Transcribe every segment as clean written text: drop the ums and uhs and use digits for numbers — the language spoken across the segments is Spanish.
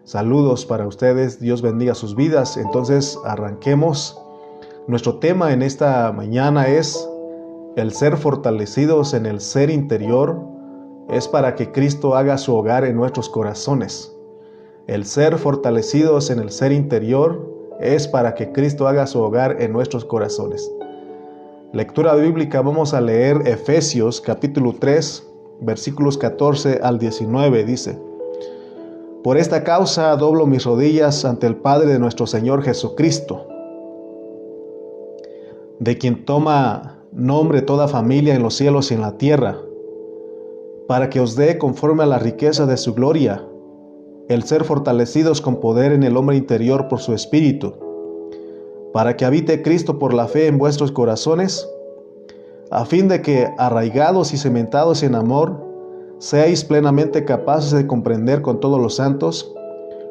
Saludos para ustedes, Dios bendiga sus vidas. Entonces arranquemos. Nuestro tema en esta mañana es el ser fortalecidos en el ser interior. Es para que Cristo haga su hogar en nuestros corazones. El ser fortalecidos en el ser interior es para que Cristo haga su hogar en nuestros corazones. Lectura bíblica, vamos a leer Efesios capítulo 3, versículos 14 al 19, dice: Por esta causa doblo mis rodillas ante el Padre de nuestro Señor Jesucristo, de quien toma nombre toda familia en los cielos y en la tierra, para que os dé conforme a la riqueza de su gloria, el ser fortalecidos con poder en el hombre interior por su Espíritu, para que habite Cristo por la fe en vuestros corazones, a fin de que, arraigados y cimentados en amor, seáis plenamente capaces de comprender con todos los santos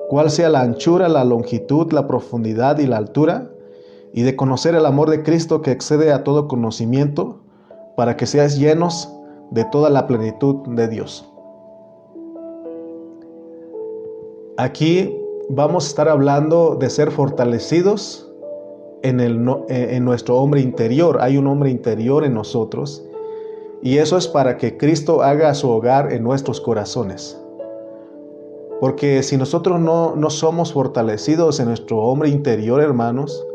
cuál sea la anchura, la longitud, la profundidad y la altura, y de conocer el amor de Cristo que excede a todo conocimiento, para que seáis llenos de toda la plenitud de Dios. Aquí vamos a estar hablando de ser fortalecidos en nuestro hombre interior. Hay un hombre interior en nosotros, y eso es para que Cristo haga su hogar en nuestros corazones. Porque si nosotros no somos fortalecidos en nuestro hombre interior, hermanos,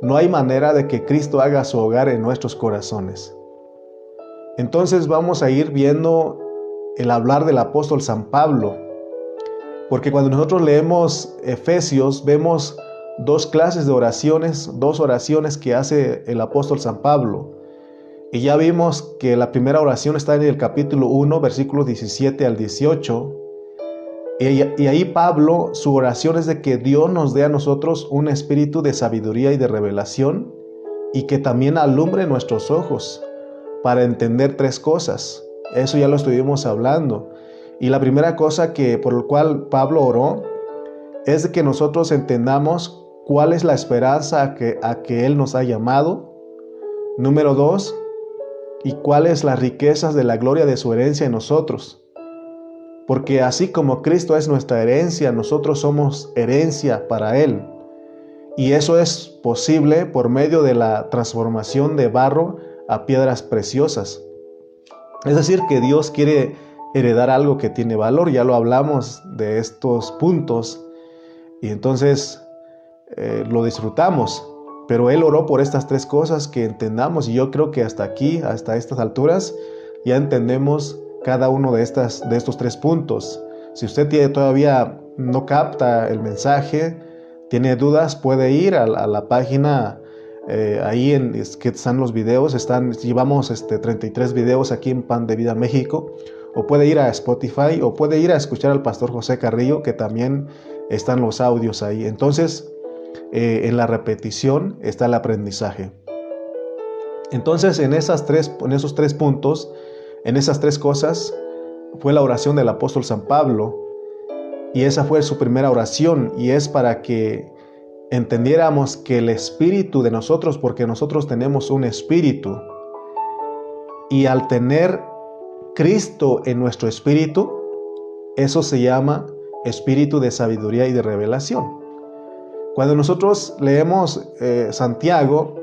no hay manera de que Cristo haga su hogar en nuestros corazones. Entonces vamos a ir viendo el hablar del apóstol San Pablo. Porque cuando nosotros leemos Efesios, vemos dos clases de oraciones, dos oraciones que hace el apóstol San Pablo. Y ya vimos que la primera oración está en el capítulo 1, versículos 17 al 18. Y ahí Pablo, su oración es de que Dios nos dé a nosotros un espíritu de sabiduría y de revelación, y que también alumbre nuestros ojos para entender tres cosas. Eso ya lo estuvimos hablando. Y la primera cosa por la cual Pablo oró es de que nosotros entendamos cuál es la esperanza a que Él nos ha llamado. Número 2, y cuáles las riquezas de la gloria de su herencia en nosotros. Porque así como Cristo es nuestra herencia, nosotros somos herencia para Él. Y eso es posible por medio de la transformación de barro a piedras preciosas. Es decir, que Dios quiere heredar algo que tiene valor. Ya lo hablamos de estos puntos y entonces lo disfrutamos. Pero Él oró por estas tres cosas que entendamos, y yo creo que hasta aquí, hasta estas alturas, ya entendemos cada uno de estos tres puntos. Si usted todavía no capta el mensaje, tiene dudas, puede ir a la página, ahí es que están los videos, llevamos 33 videos aquí en Pan de Vida México, o puede ir a Spotify, o puede ir a escuchar al pastor José Carrillo, que también están los audios ahí. Entonces, en la repetición está el aprendizaje. Entonces, en esos tres puntos, en esas tres cosas, fue la oración del apóstol San Pablo, y esa fue su primera oración, y es para que entendiéramos que el espíritu de nosotros, porque nosotros tenemos un espíritu, y al tener Cristo en nuestro espíritu, eso se llama espíritu de sabiduría y de revelación. Cuando nosotros leemos Santiago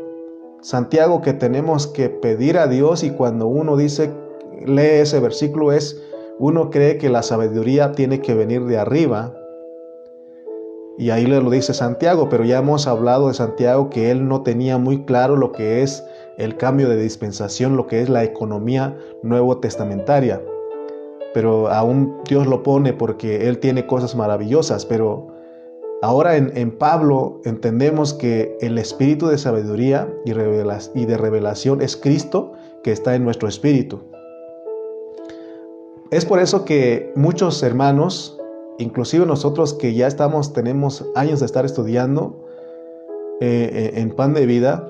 que tenemos que pedir a Dios, y cuando uno lee ese versículo, uno cree que la sabiduría tiene que venir de arriba, y ahí lo dice Santiago, pero ya hemos hablado de Santiago que él no tenía muy claro lo que es el cambio de dispensación, lo que es la economía nuevo testamentaria, pero aún Dios lo pone porque Él tiene cosas maravillosas. Pero ahora en Pablo entendemos que el espíritu de sabiduría y de revelación es Cristo, que está en nuestro espíritu. Es por eso que muchos hermanos, inclusive nosotros que ya tenemos años de estar estudiando en Pan de Vida,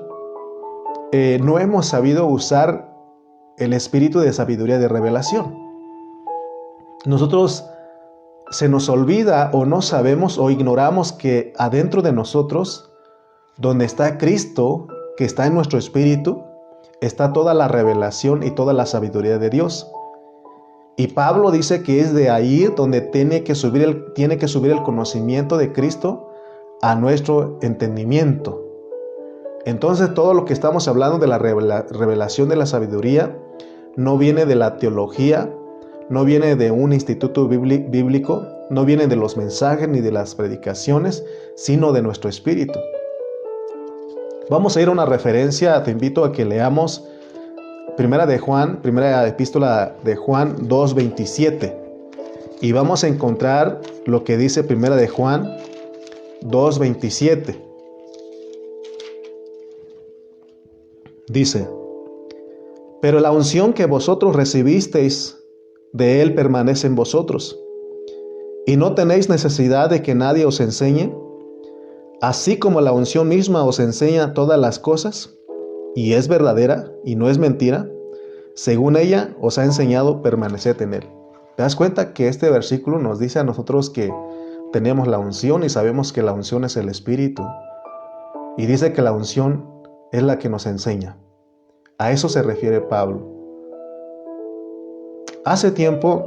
no hemos sabido usar el espíritu de sabiduría y de revelación. Nosotros se nos olvida, o no sabemos, o ignoramos que adentro de nosotros, donde está Cristo, que está en nuestro espíritu, está toda la revelación y toda la sabiduría de Dios. Y Pablo dice que es de ahí donde tiene que subir el conocimiento de Cristo a nuestro entendimiento. Entonces todo lo que estamos hablando de la revelación de la sabiduría no viene de la teología, no viene de un instituto bíblico, no viene de los mensajes ni de las predicaciones, sino de nuestro espíritu. Vamos a ir a una referencia, te invito a que leamos primera epístola de Juan 2:27 y vamos a encontrar lo que dice primera de Juan 2:27. Dice: pero la unción que vosotros recibisteis de él permanece en vosotros, y no tenéis necesidad de que nadie os enseñe, así como la unción misma os enseña todas las cosas, y es verdadera y no es mentira, según ella os ha enseñado, permaneced en él. ¿Te das cuenta que este versículo nos dice a nosotros que tenemos la unción y sabemos que la unción es el Espíritu? Y dice que la unción es la que nos enseña. A eso se refiere Pablo. Hace tiempo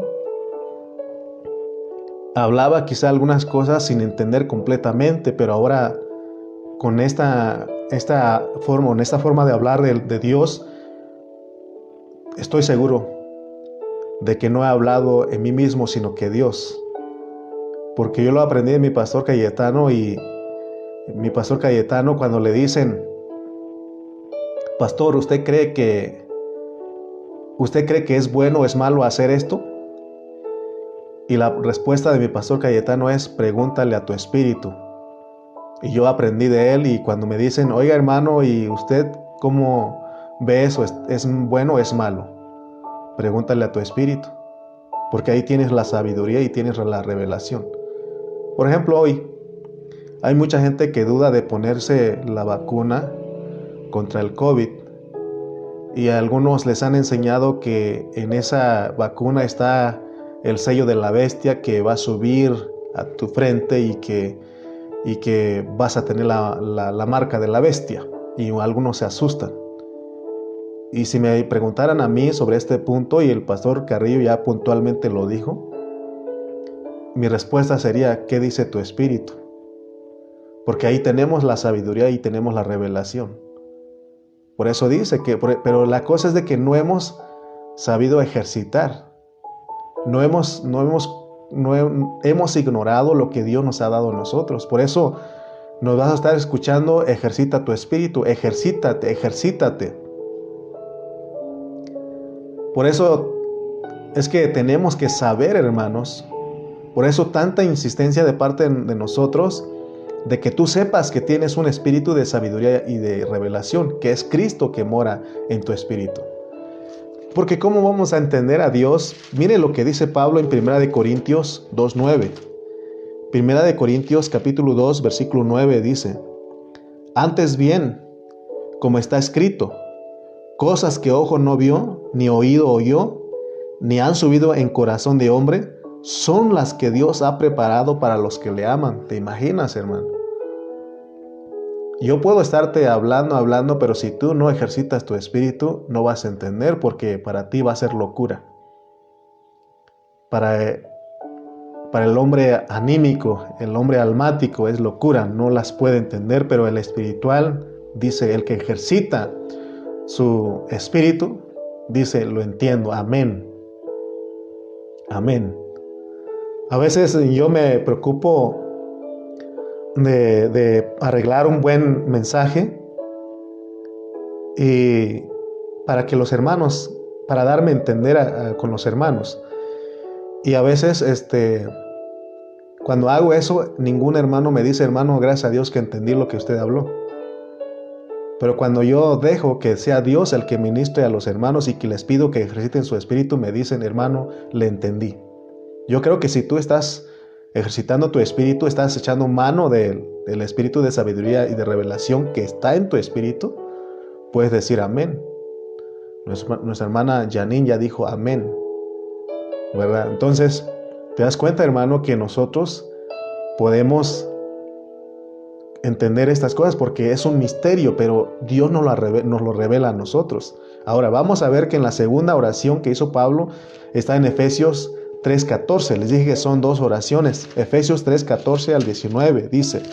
hablaba quizá algunas cosas sin entender completamente, pero ahora con esta forma de hablar de Dios, estoy seguro de que no he hablado en mí mismo, sino que Dios. Porque yo lo aprendí de mi pastor Cayetano, y mi pastor Cayetano, cuando le dicen: pastor, ¿usted cree que es bueno o es malo hacer esto? Y la respuesta de mi pastor Cayetano es: pregúntale a tu espíritu. Y yo aprendí de él, y cuando me dicen: oiga hermano, ¿y usted cómo ve eso? ¿Es bueno o es malo? Pregúntale a tu espíritu, porque ahí tienes la sabiduría y tienes la revelación. Por ejemplo, hoy hay mucha gente que duda de ponerse la vacuna contra el COVID, y a algunos les han enseñado que en esa vacuna está el sello de la bestia que va a subir a tu frente y que vas a tener la marca de la bestia, y algunos se asustan. Y si me preguntaran a mí sobre este punto, y el pastor Carrillo ya puntualmente lo dijo, mi respuesta sería: ¿qué dice tu espíritu? Porque ahí tenemos la sabiduría y tenemos la revelación. Por eso dice pero la cosa es de que no hemos sabido ejercitar. Hemos ignorado lo que Dios nos ha dado a nosotros. Por eso nos vas a estar escuchando: ejercita tu espíritu, ejercítate. Por eso es que tenemos que saber, hermanos. Por eso tanta insistencia de parte de nosotros, de que tú sepas que tienes un espíritu de sabiduría y de revelación, que es Cristo que mora en tu espíritu. Porque ¿cómo vamos a entender a Dios? Mire lo que dice Pablo en 1 Corintios 2:9. 1 Corintios capítulo 2, versículo 9 dice: antes bien, como está escrito, cosas que ojo no vio, ni oído oyó, ni han subido en corazón de hombre, son las que Dios ha preparado para los que le aman. ¿Te imaginas, hermano? Yo puedo estarte hablando, pero si tú no ejercitas tu espíritu, no vas a entender, porque para ti va a ser locura. Para el hombre anímico, el hombre almático, es locura, no las puede entender, pero el espiritual, dice, el que ejercita su espíritu, dice, lo entiendo. Amén. Amén. A veces yo me preocupo de arreglar un buen mensaje, y para que los hermanos, para darme a entender con los hermanos. Y a veces cuando hago eso, ningún hermano me dice: hermano, gracias a Dios que entendí lo que usted habló. Pero cuando yo dejo que sea Dios el que ministre a los hermanos y que les pido que ejerciten su espíritu, me dicen: hermano, le entendí. Yo creo que si tú estás ejercitando tu espíritu, estás echando mano del espíritu de sabiduría y de revelación que está en tu espíritu, puedes decir amén. Nuestra hermana Janine ya dijo amén, ¿verdad? Entonces, te das cuenta, hermano, que nosotros podemos entender estas cosas porque es un misterio, pero Dios nos lo revela a nosotros. Ahora vamos a ver que en la segunda oración que hizo Pablo está en Efesios 3:14. Les dije que son dos oraciones. Efesios 3:14 al 19 dice: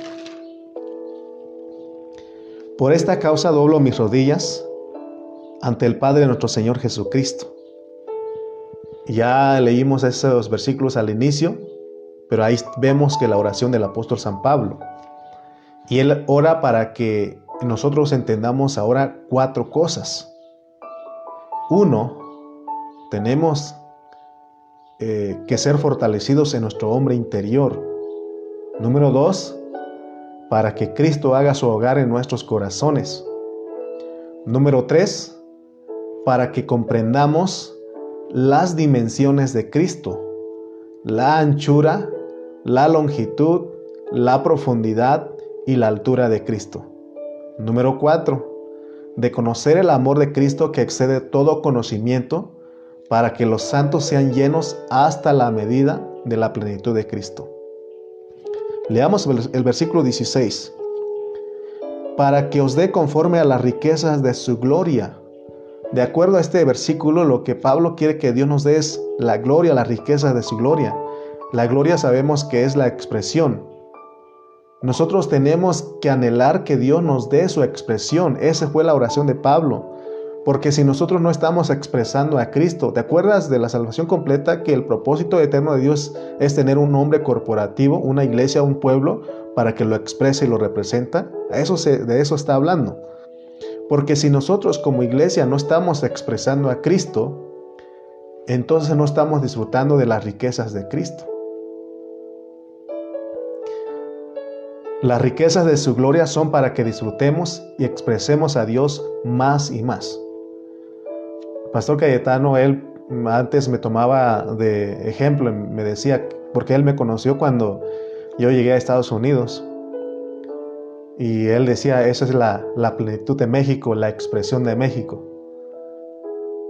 Por esta causa doblo mis rodillas ante el Padre de nuestro Señor Jesucristo. Ya leímos esos versículos al inicio, pero ahí vemos que la oración del apóstol San Pablo. Y él ora para que nosotros entendamos ahora 4 cosas. 1, tenemos que ser fortalecidos en nuestro hombre interior. Número 2, para que Cristo haga su hogar en nuestros corazones. Número 3, para que comprendamos las dimensiones de Cristo, la anchura, la longitud, la profundidad y la altura de Cristo. Número 4, de conocer el amor de Cristo que excede todo conocimiento, para que los santos sean llenos hasta la medida de la plenitud de Cristo. Leamos el versículo 16. Para que os dé conforme a las riquezas de su gloria. De acuerdo a este versículo, lo que Pablo quiere que Dios nos dé es la gloria, las riquezas de su gloria. La gloria sabemos que es la expresión. Nosotros tenemos que anhelar que Dios nos dé su expresión. Esa fue la oración de Pablo. Porque si nosotros no estamos expresando a Cristo, ¿te acuerdas de la salvación completa? Que el propósito eterno de Dios es tener un hombre corporativo, una iglesia, un pueblo, para que lo exprese y lo representa. De eso está hablando. Porque si nosotros como iglesia no estamos expresando a Cristo, entonces no estamos disfrutando de las riquezas de Cristo. Las riquezas de su gloria son para que disfrutemos y expresemos a Dios más y más. Pastor Cayetano, él antes me tomaba de ejemplo, me decía, porque él me conoció cuando yo llegué a Estados Unidos. Y él decía, esa es la plenitud de México, la expresión de México.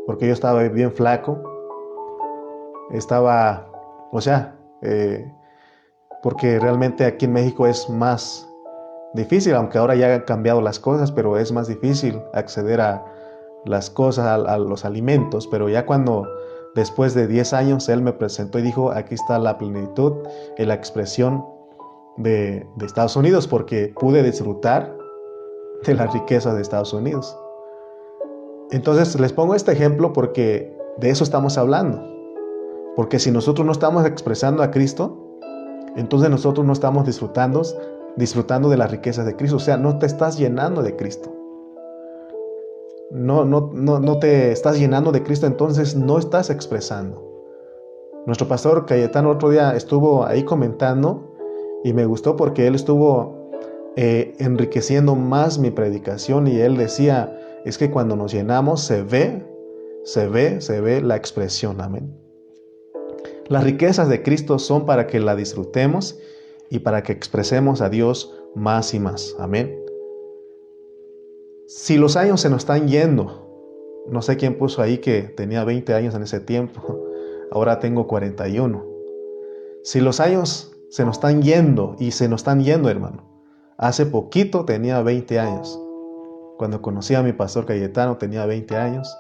Porque yo estaba bien flaco. Porque realmente aquí en México es más difícil, aunque ahora ya han cambiado las cosas, pero es más difícil acceder a las cosas, a los alimentos. Pero ya después de 10 años, él me presentó y dijo, aquí está la plenitud y la expresión de Estados Unidos, porque pude disfrutar de la riqueza de Estados Unidos. Entonces les pongo este ejemplo porque de eso estamos hablando. Porque si nosotros no estamos expresando a Cristo, entonces nosotros no estamos disfrutando de las riquezas de Cristo. O sea, no te estás llenando de Cristo. No te estás llenando de Cristo, entonces no estás expresando. Nuestro pastor Cayetano otro día estuvo ahí comentando y me gustó porque él estuvo enriqueciendo más mi predicación, y él decía, es que cuando nos llenamos se ve la expresión. Amén. Las riquezas de Cristo son para que la disfrutemos y para que expresemos a Dios más y más. Amén. Si los años se nos están yendo, no sé quién puso ahí que tenía 20 años en ese tiempo, ahora tengo 41. Si los años se nos están yendo, y se nos están yendo, hermano. Hace poquito tenía 20 años. Cuando conocí a mi pastor Cayetano tenía 20 años.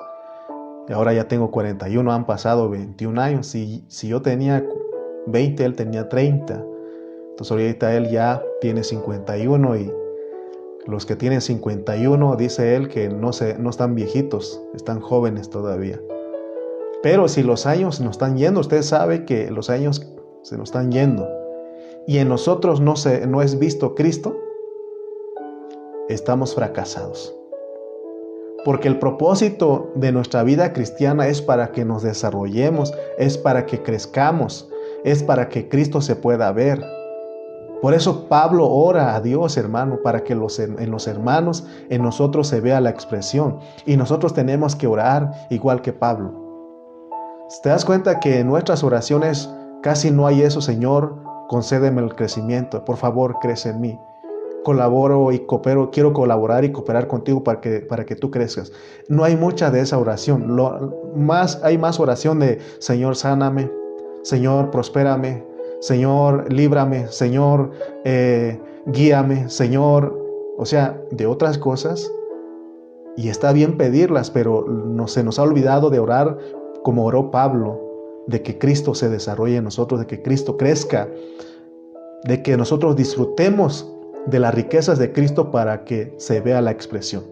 Y ahora ya tengo 41, han pasado 21 años. Si yo tenía 20, él tenía 30. Entonces ahorita él ya tiene 51, y los que tienen 51, dice él que no están viejitos, están jóvenes todavía. Pero si los años nos están yendo, usted sabe que los años se nos están yendo, y en nosotros no es visto Cristo, estamos fracasados. Porque el propósito de nuestra vida cristiana es para que nos desarrollemos, es para que crezcamos, es para que Cristo se pueda ver. Por eso Pablo ora a Dios, hermano, para que en los hermanos, en nosotros se vea la expresión. Y nosotros tenemos que orar igual que Pablo. ¿Te das cuenta que en nuestras oraciones casi no hay eso? Señor, concédeme el crecimiento, por favor, crece en mí. Colaboro y coopero, quiero colaborar y cooperar contigo para que tú crezcas. No hay mucha de esa oración. Hay más oración de Señor, sáname, Señor, prospérame, Señor, líbrame, Señor, guíame, Señor, o sea, de otras cosas. Y está bien pedirlas, pero se nos ha olvidado de orar como oró Pablo, de que Cristo se desarrolle en nosotros, de que Cristo crezca, de que nosotros disfrutemos de las riquezas de Cristo para que se vea la expresión.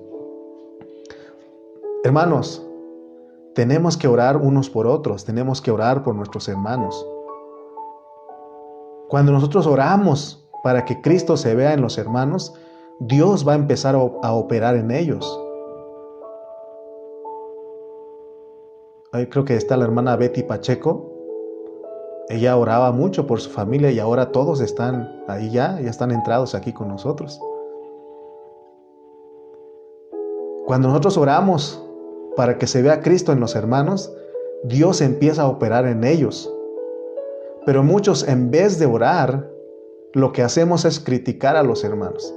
Hermanos, tenemos que orar unos por otros, tenemos que orar por nuestros hermanos. Cuando nosotros oramos para que Cristo se vea en los hermanos, Dios va a empezar a operar en ellos. Ahí creo que está la hermana Betty Pacheco. Ella oraba mucho por su familia y ahora todos están ahí ya están entrados aquí con nosotros. Cuando nosotros oramos para que se vea Cristo en los hermanos, Dios empieza a operar en ellos. Pero muchos, en vez de orar, lo que hacemos es criticar a los hermanos.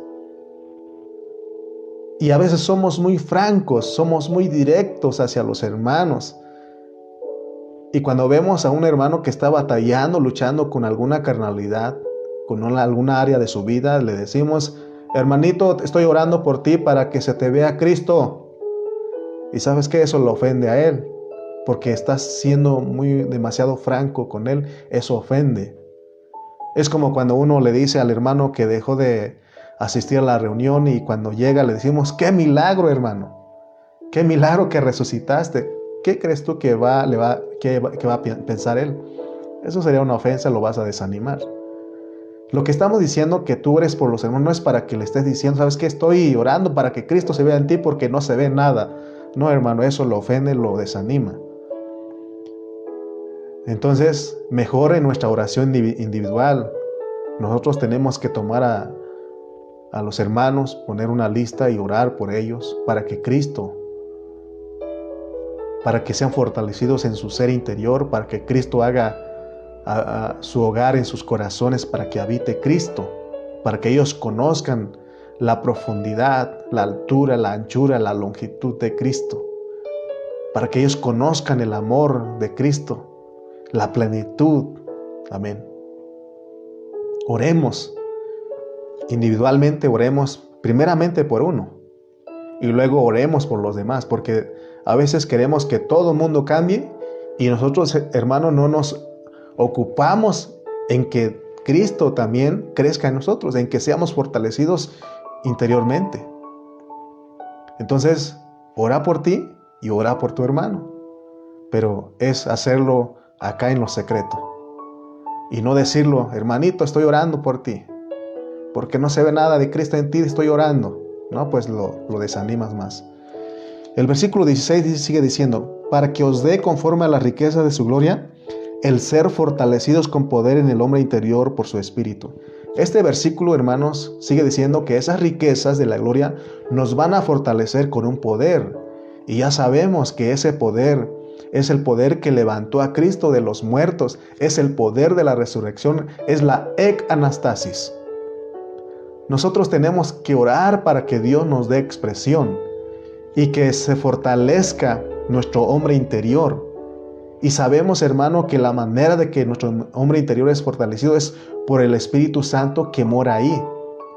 Y a veces somos muy francos, somos muy directos hacia los hermanos. Y cuando vemos a un hermano que está batallando, luchando con alguna carnalidad, con alguna área de su vida, le decimos: hermanito, estoy orando por ti para que se te vea Cristo. Y sabes que eso lo ofende a él, porque estás siendo demasiado franco con él. Eso ofende. Es como cuando uno le dice al hermano que dejó de asistir a la reunión y cuando llega le decimos: ¡qué milagro, hermano! ¡Qué milagro que resucitaste! ¿Qué crees tú que va a pensar él? Eso sería una ofensa, lo vas a desanimar. Lo que estamos diciendo que tú eres por los hermanos no es para que le estés diciendo: ¿sabes qué? Estoy orando para que Cristo se vea en ti porque no se ve nada. No, hermano, eso lo ofende, lo desanima. Entonces, mejor en nuestra oración individual, nosotros tenemos que tomar a los hermanos, poner una lista y orar por ellos para que Cristo, para que sean fortalecidos en su ser interior, para que Cristo haga su hogar en sus corazones, para que habite Cristo, para que ellos conozcan la profundidad, la altura, la anchura, la longitud de Cristo, para que ellos conozcan el amor de Cristo, la plenitud. Amén. Oremos. Individualmente oremos primeramente por uno y luego oremos por los demás, porque a veces queremos que todo el mundo cambie y nosotros, hermanos, no nos ocupamos en que Cristo también crezca en nosotros, en que seamos fortalecidos interiormente. Entonces, ora por ti y ora por tu hermano, pero es hacerlo acá en lo secreto y no decirlo: hermanito, estoy orando por ti, porque no se ve nada de Cristo en ti, estoy orando. No, pues lo desanimas más. El versículo 16 sigue diciendo: para que os dé conforme a la riqueza de su gloria, el ser fortalecidos con poder en el hombre interior por su espíritu. Este versículo, hermanos, sigue diciendo que esas riquezas de la gloria nos van a fortalecer con un poder. Y ya sabemos que ese poder es el poder que levantó a Cristo de los muertos, es el poder de la resurrección, es la anastasis. Nosotros tenemos que orar para que Dios nos dé expresión y que se fortalezca nuestro hombre interior. Y sabemos, hermano, que la manera de que nuestro hombre interior es fortalecido es por el Espíritu Santo que mora ahí.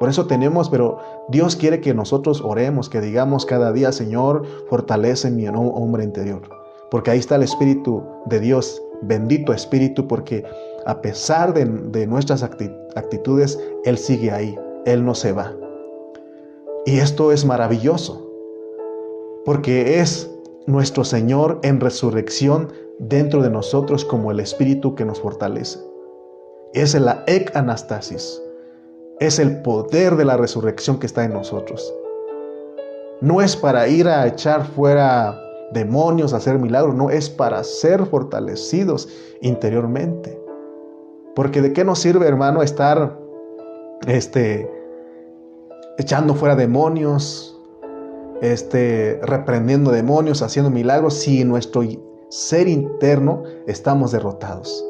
Por eso pero Dios quiere que nosotros oremos, que digamos cada día: Señor, fortalece mi hombre interior. Porque ahí está el Espíritu de Dios, bendito Espíritu, porque a pesar de nuestras actitudes, Él sigue ahí, Él no se va. Y esto es maravilloso, porque es nuestro Señor en resurrección dentro de nosotros como el Espíritu que nos fortalece. Es la anastasis, es el poder de la resurrección que está en nosotros. No es para ir a echar fuera demonios, hacer milagros, no, es para ser fortalecidos interiormente. Porque ¿de qué nos sirve, hermano, estar echando fuera demonios, reprendiendo demonios, haciendo milagros, si en nuestro ser interno estamos derrotados?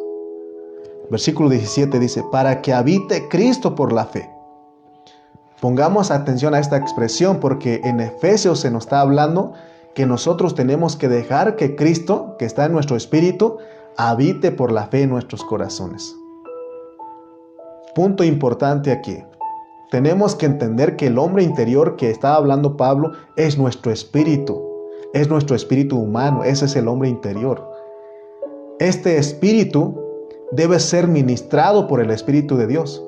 Versículo 17 dice: para que habite Cristo por la fe. Pongamos atención a esta expresión, porque en Efesios se nos está hablando que nosotros tenemos que dejar que Cristo, que está en nuestro espíritu, habite por la fe en nuestros corazones. Punto importante aquí. tenemos que entender que el hombre interior que estaba hablando Pablo es nuestro espíritu humano, ese es el hombre interior. Este espíritu debe ser ministrado por el Espíritu de Dios.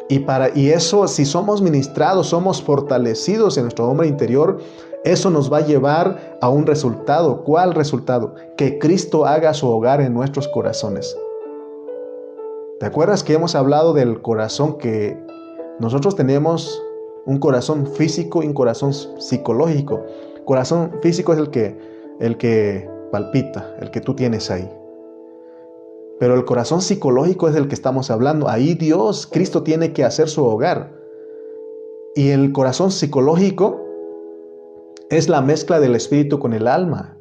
Y eso, si somos ministrados, somos fortalecidos en nuestro hombre interior, eso nos va a llevar a un resultado. ¿Cuál resultado? Que Cristo haga su hogar en nuestros corazones. ¿Te acuerdas que hemos hablado del corazón, que nosotros tenemos un corazón físico y un corazón psicológico? Corazón físico es el que palpita, el que tú tienes ahí. Pero el corazón psicológico es el que estamos hablando. Ahí Dios, Cristo tiene que hacer su hogar. Y el corazón psicológico es la mezcla del espíritu con el alma.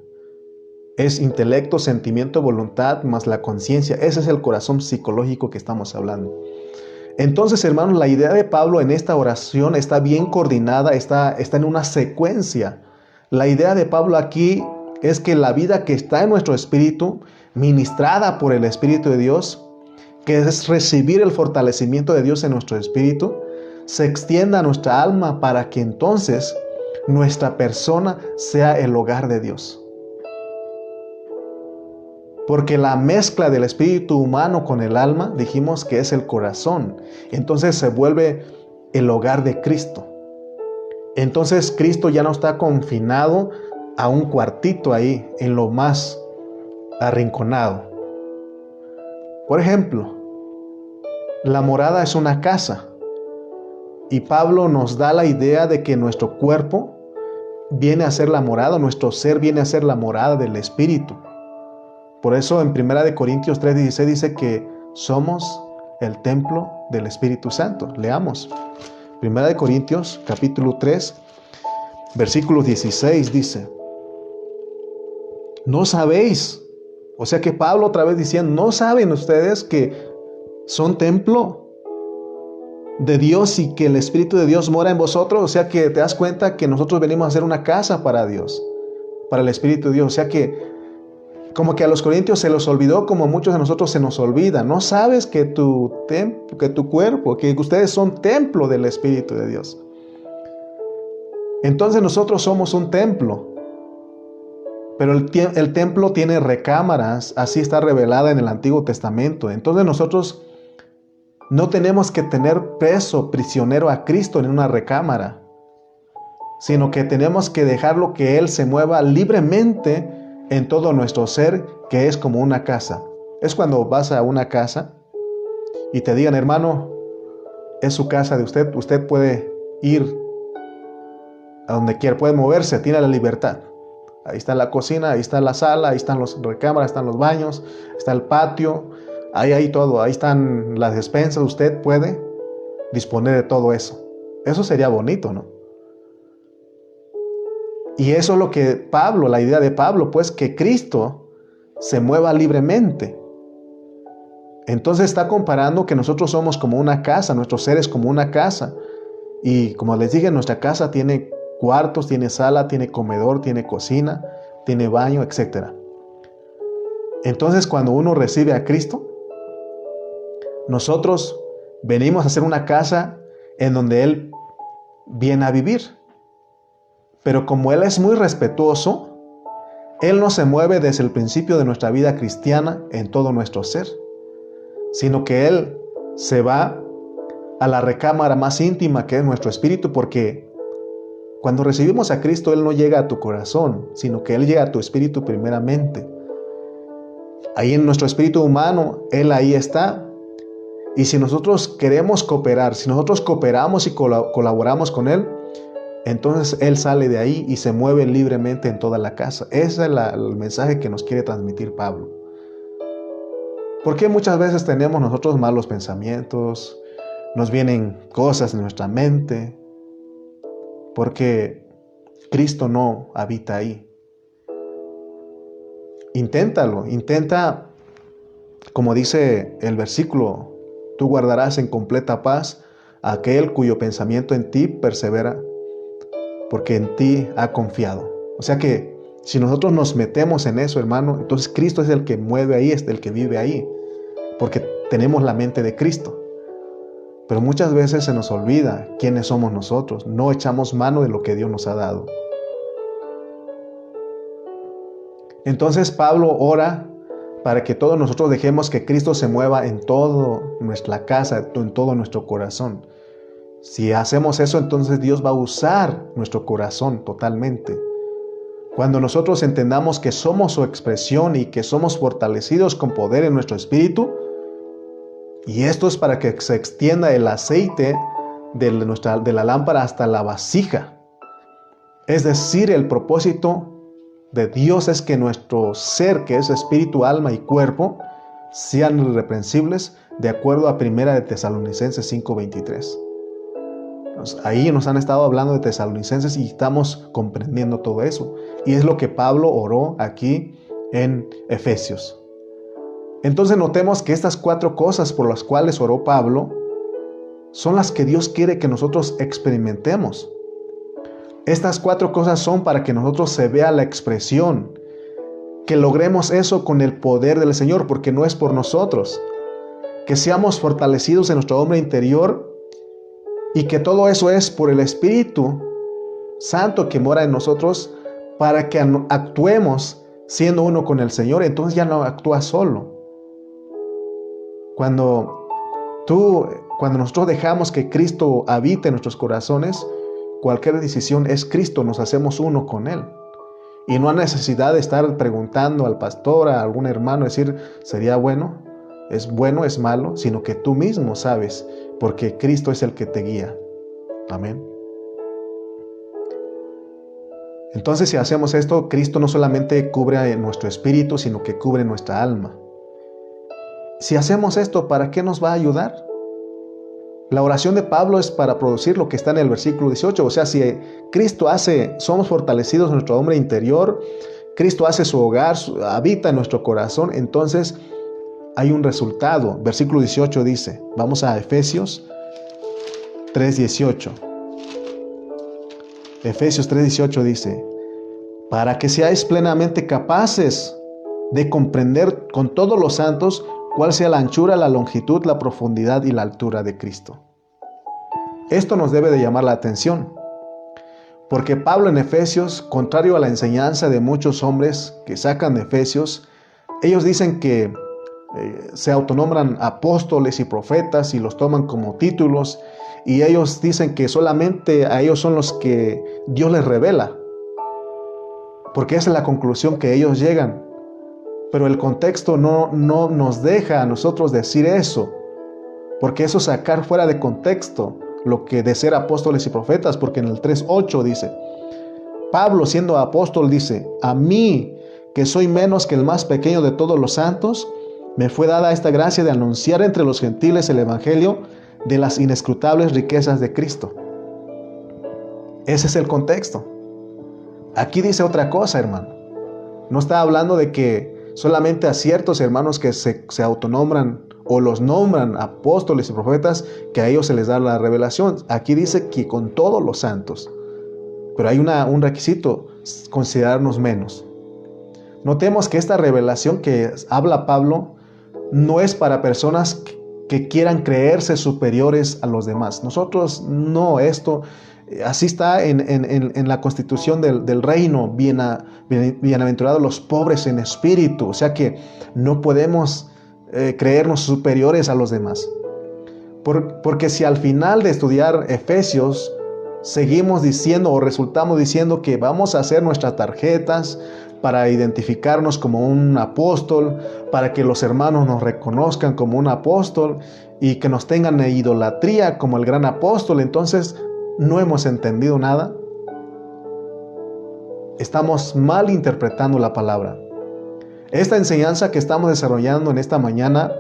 Es intelecto, sentimiento, voluntad, más la conciencia. Ese es el corazón psicológico que estamos hablando. Entonces, hermanos, la idea de Pablo en esta oración está bien coordinada, está en una secuencia. La idea de Pablo aquí es que la vida que está en nuestro espíritu, ministrada por el Espíritu de Dios, que es recibir el fortalecimiento de Dios en nuestro espíritu, se extienda a nuestra alma para que entonces nuestra persona sea el hogar de Dios. Porque la mezcla del espíritu humano con el alma, dijimos que es el corazón. Entonces se vuelve el hogar de Cristo. Entonces Cristo ya no está confinado a un cuartito ahí, en lo más arrinconado. Por ejemplo, la morada es una casa. Y Pablo nos da la idea de que nuestro cuerpo viene a ser la morada, nuestro ser viene a ser la morada del Espíritu. Por eso en 1 Corintios 3:16 dice que somos el templo del Espíritu Santo. Leamos. 1 Corintios capítulo 3, versículo 16 dice: ¿no sabéis? O sea que Pablo otra vez diciendo, ¿no saben ustedes que son templo de Dios y que el Espíritu de Dios mora en vosotros? O sea que te das cuenta que nosotros venimos a hacer una casa para Dios, para el Espíritu de Dios. O sea que como que a los corintios se los olvidó, como a muchos de nosotros se nos olvida. No sabes que tu cuerpo, que ustedes son templo del Espíritu de Dios. Entonces nosotros somos un templo. Pero el templo tiene recámaras, así está revelada en el Antiguo Testamento. Entonces nosotros no tenemos que tener preso, prisionero a Cristo en una recámara, sino que tenemos que dejarlo que Él se mueva libremente en todo nuestro ser, que es como una casa. Es cuando vas a una casa y te digan, hermano, es su casa de usted, usted puede ir a donde quiera, puede moverse, tiene la libertad. Ahí está la cocina, ahí está la sala, ahí están las recámaras, están los baños, está el patio, ahí hay todo, ahí están las despensas, usted puede disponer de todo eso. Eso sería bonito, ¿no? Y eso es lo que Pablo, la idea de Pablo, pues que Cristo se mueva libremente. Entonces está comparando que nosotros somos como una casa, nuestro ser es como una casa. Y como les dije, nuestra casa tiene cuartos, tiene sala, tiene comedor, tiene cocina, tiene baño, etc. Entonces cuando uno recibe a Cristo, nosotros venimos a hacer una casa en donde Él viene a vivir. Pero como Él es muy respetuoso, Él no se mueve desde el principio de nuestra vida cristiana en todo nuestro ser, sino que Él se va a la recámara más íntima que es nuestro espíritu, porque cuando recibimos a Cristo, Él no llega a tu corazón, sino que Él llega a tu espíritu primeramente. Ahí en nuestro espíritu humano, Él ahí está. Y si nosotros queremos cooperar, si nosotros cooperamos y colaboramos con Él, entonces Él sale de ahí y se mueve libremente en toda la casa. Ese es el mensaje que nos quiere transmitir Pablo. ¿Por qué muchas veces tenemos nosotros malos pensamientos? Nos vienen cosas en nuestra mente. Porque Cristo no habita ahí. Inténtalo, intenta, como dice el versículo, tú guardarás en completa paz a aquel cuyo pensamiento en ti persevera, porque en ti ha confiado. O sea que si nosotros nos metemos en eso, hermano, entonces Cristo es el que mueve ahí, es el que vive ahí, porque tenemos la mente de Cristo. Pero muchas veces se nos olvida quiénes somos nosotros. No echamos mano de lo que Dios nos ha dado. Entonces Pablo ora para que todos nosotros dejemos que Cristo se mueva en toda nuestra casa, en todo nuestro corazón. Si hacemos eso, entonces Dios va a usar nuestro corazón totalmente. Cuando nosotros entendamos que somos su expresión y que somos fortalecidos con poder en nuestro espíritu, y esto es para que se extienda el aceite de la lámpara hasta la vasija. Es decir, el propósito de Dios es que nuestro ser, que es espíritu, alma y cuerpo, sean irreprensibles de acuerdo a 1 de Tesalonicenses 5:23. Ahí nos han estado hablando de Tesalonicenses y estamos comprendiendo todo eso. Y es lo que Pablo oró aquí en Efesios. Entonces notemos que estas 4 cosas por las cuales oró Pablo son las que Dios quiere que nosotros experimentemos. Estas 4 cosas son para que nosotros se vea la expresión, que logremos eso con el poder del Señor, porque no es por nosotros. Que seamos fortalecidos en nuestro hombre interior y que todo eso es por el Espíritu Santo que mora en nosotros para que actuemos siendo uno con el Señor. Entonces ya no actúas solo. Cuando nosotros dejamos que Cristo habite en nuestros corazones, cualquier decisión es Cristo, nos hacemos uno con Él. Y no hay necesidad de estar preguntando al pastor, a algún hermano, decir, ¿sería bueno? ¿Es malo? Sino que tú mismo sabes, porque Cristo es el que te guía. Amén. Entonces, si hacemos esto, Cristo no solamente cubre nuestro espíritu, sino que cubre nuestra alma. Si hacemos esto, ¿para qué nos va a ayudar? La oración de Pablo es para producir lo que está en el versículo 18. O sea, si Cristo somos fortalecidos en nuestro hombre interior, Cristo hace su hogar, habita en nuestro corazón, entonces hay un resultado. Versículo 18 dice, vamos a Efesios 3:18. Efesios 3:18 dice, para que seáis plenamente capaces de comprender con todos los santos cuál sea la anchura, la longitud, la profundidad y la altura de Cristo. Esto nos debe de llamar la atención, porque Pablo en Efesios, contrario a la enseñanza de muchos hombres que sacan de Efesios, ellos dicen que se autonombran apóstoles y profetas y los toman como títulos, y ellos dicen que solamente a ellos son los que Dios les revela, porque esa es la conclusión que ellos llegan. Pero el contexto no nos deja a nosotros decir eso, porque eso es sacar fuera de contexto lo que de ser apóstoles y profetas, porque en el 3:8 dice, Pablo siendo apóstol dice, a mí que soy menos que el más pequeño de todos los santos, me fue dada esta gracia de anunciar entre los gentiles el evangelio de las inescrutables riquezas de Cristo. Ese es el contexto. Aquí dice otra cosa, hermano. No está hablando de que solamente a ciertos hermanos que se autonombran o los nombran apóstoles y profetas, que a ellos se les da la revelación. Aquí dice que con todos los santos. Pero hay un requisito, considerarnos menos. Notemos que esta revelación que habla Pablo no es para personas que quieran creerse superiores a los demás. Nosotros no, así está en la constitución del reino, bienaventurados los pobres en espíritu. O sea que no podemos creernos superiores a los demás. Porque si al final de estudiar Efesios seguimos diciendo o resultamos diciendo que vamos a hacer nuestras tarjetas para identificarnos como un apóstol, para que los hermanos nos reconozcan como un apóstol y que nos tengan en idolatría como el gran apóstol, entonces no hemos entendido nada. Estamos mal interpretando la palabra. Esta enseñanza que estamos desarrollando en esta mañana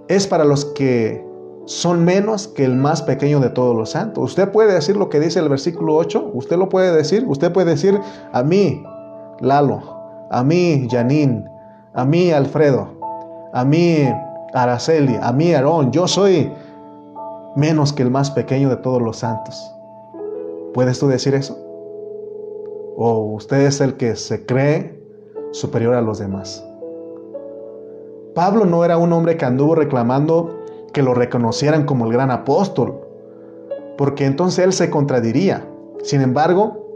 es para los que son menos que el más pequeño de todos los santos. Usted puede decir lo que dice el versículo 8. Usted lo puede decir. Usted puede decir, a mí, Lalo, a mí, Janine, a mí, Alfredo, a mí, Araceli, a mí, Aarón, yo soy menos que el más pequeño de todos los santos. ¿Puedes tú decir eso? ¿O usted es el que se cree superior a los demás? Pablo no era un hombre que anduvo reclamando que lo reconocieran como el gran apóstol, porque entonces él se contradiría. Sin embargo,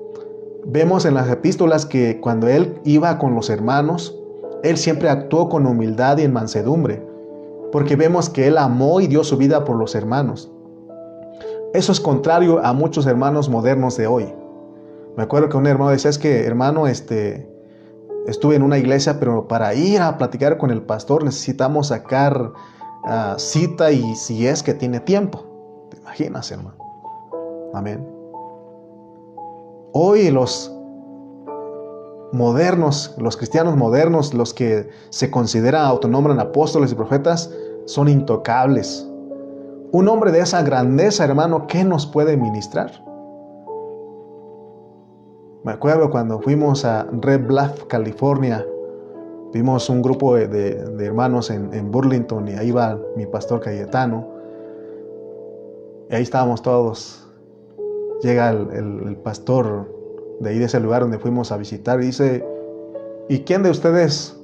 vemos en las epístolas que cuando él iba con los hermanos, él siempre actuó con humildad y en mansedumbre, porque vemos que él amó y dio su vida por los hermanos. Eso es contrario a muchos hermanos modernos de hoy. Me acuerdo que un hermano decía, es que hermano, estuve en una iglesia, pero para ir a platicar con el pastor necesitamos sacar cita y si es que tiene tiempo. ¿Te imaginas, hermano? Amén. Hoy los modernos, los cristianos modernos, los que se consideran, autonombran apóstoles y profetas, son intocables. Un hombre de esa grandeza, hermano, ¿qué nos puede ministrar? Me acuerdo cuando fuimos a Red Bluff, California, vimos un grupo de hermanos en Burlington y ahí va mi pastor Cayetano. Y ahí estábamos todos. Llega el pastor de ahí de ese lugar donde fuimos a visitar y dice, ¿y quién de ustedes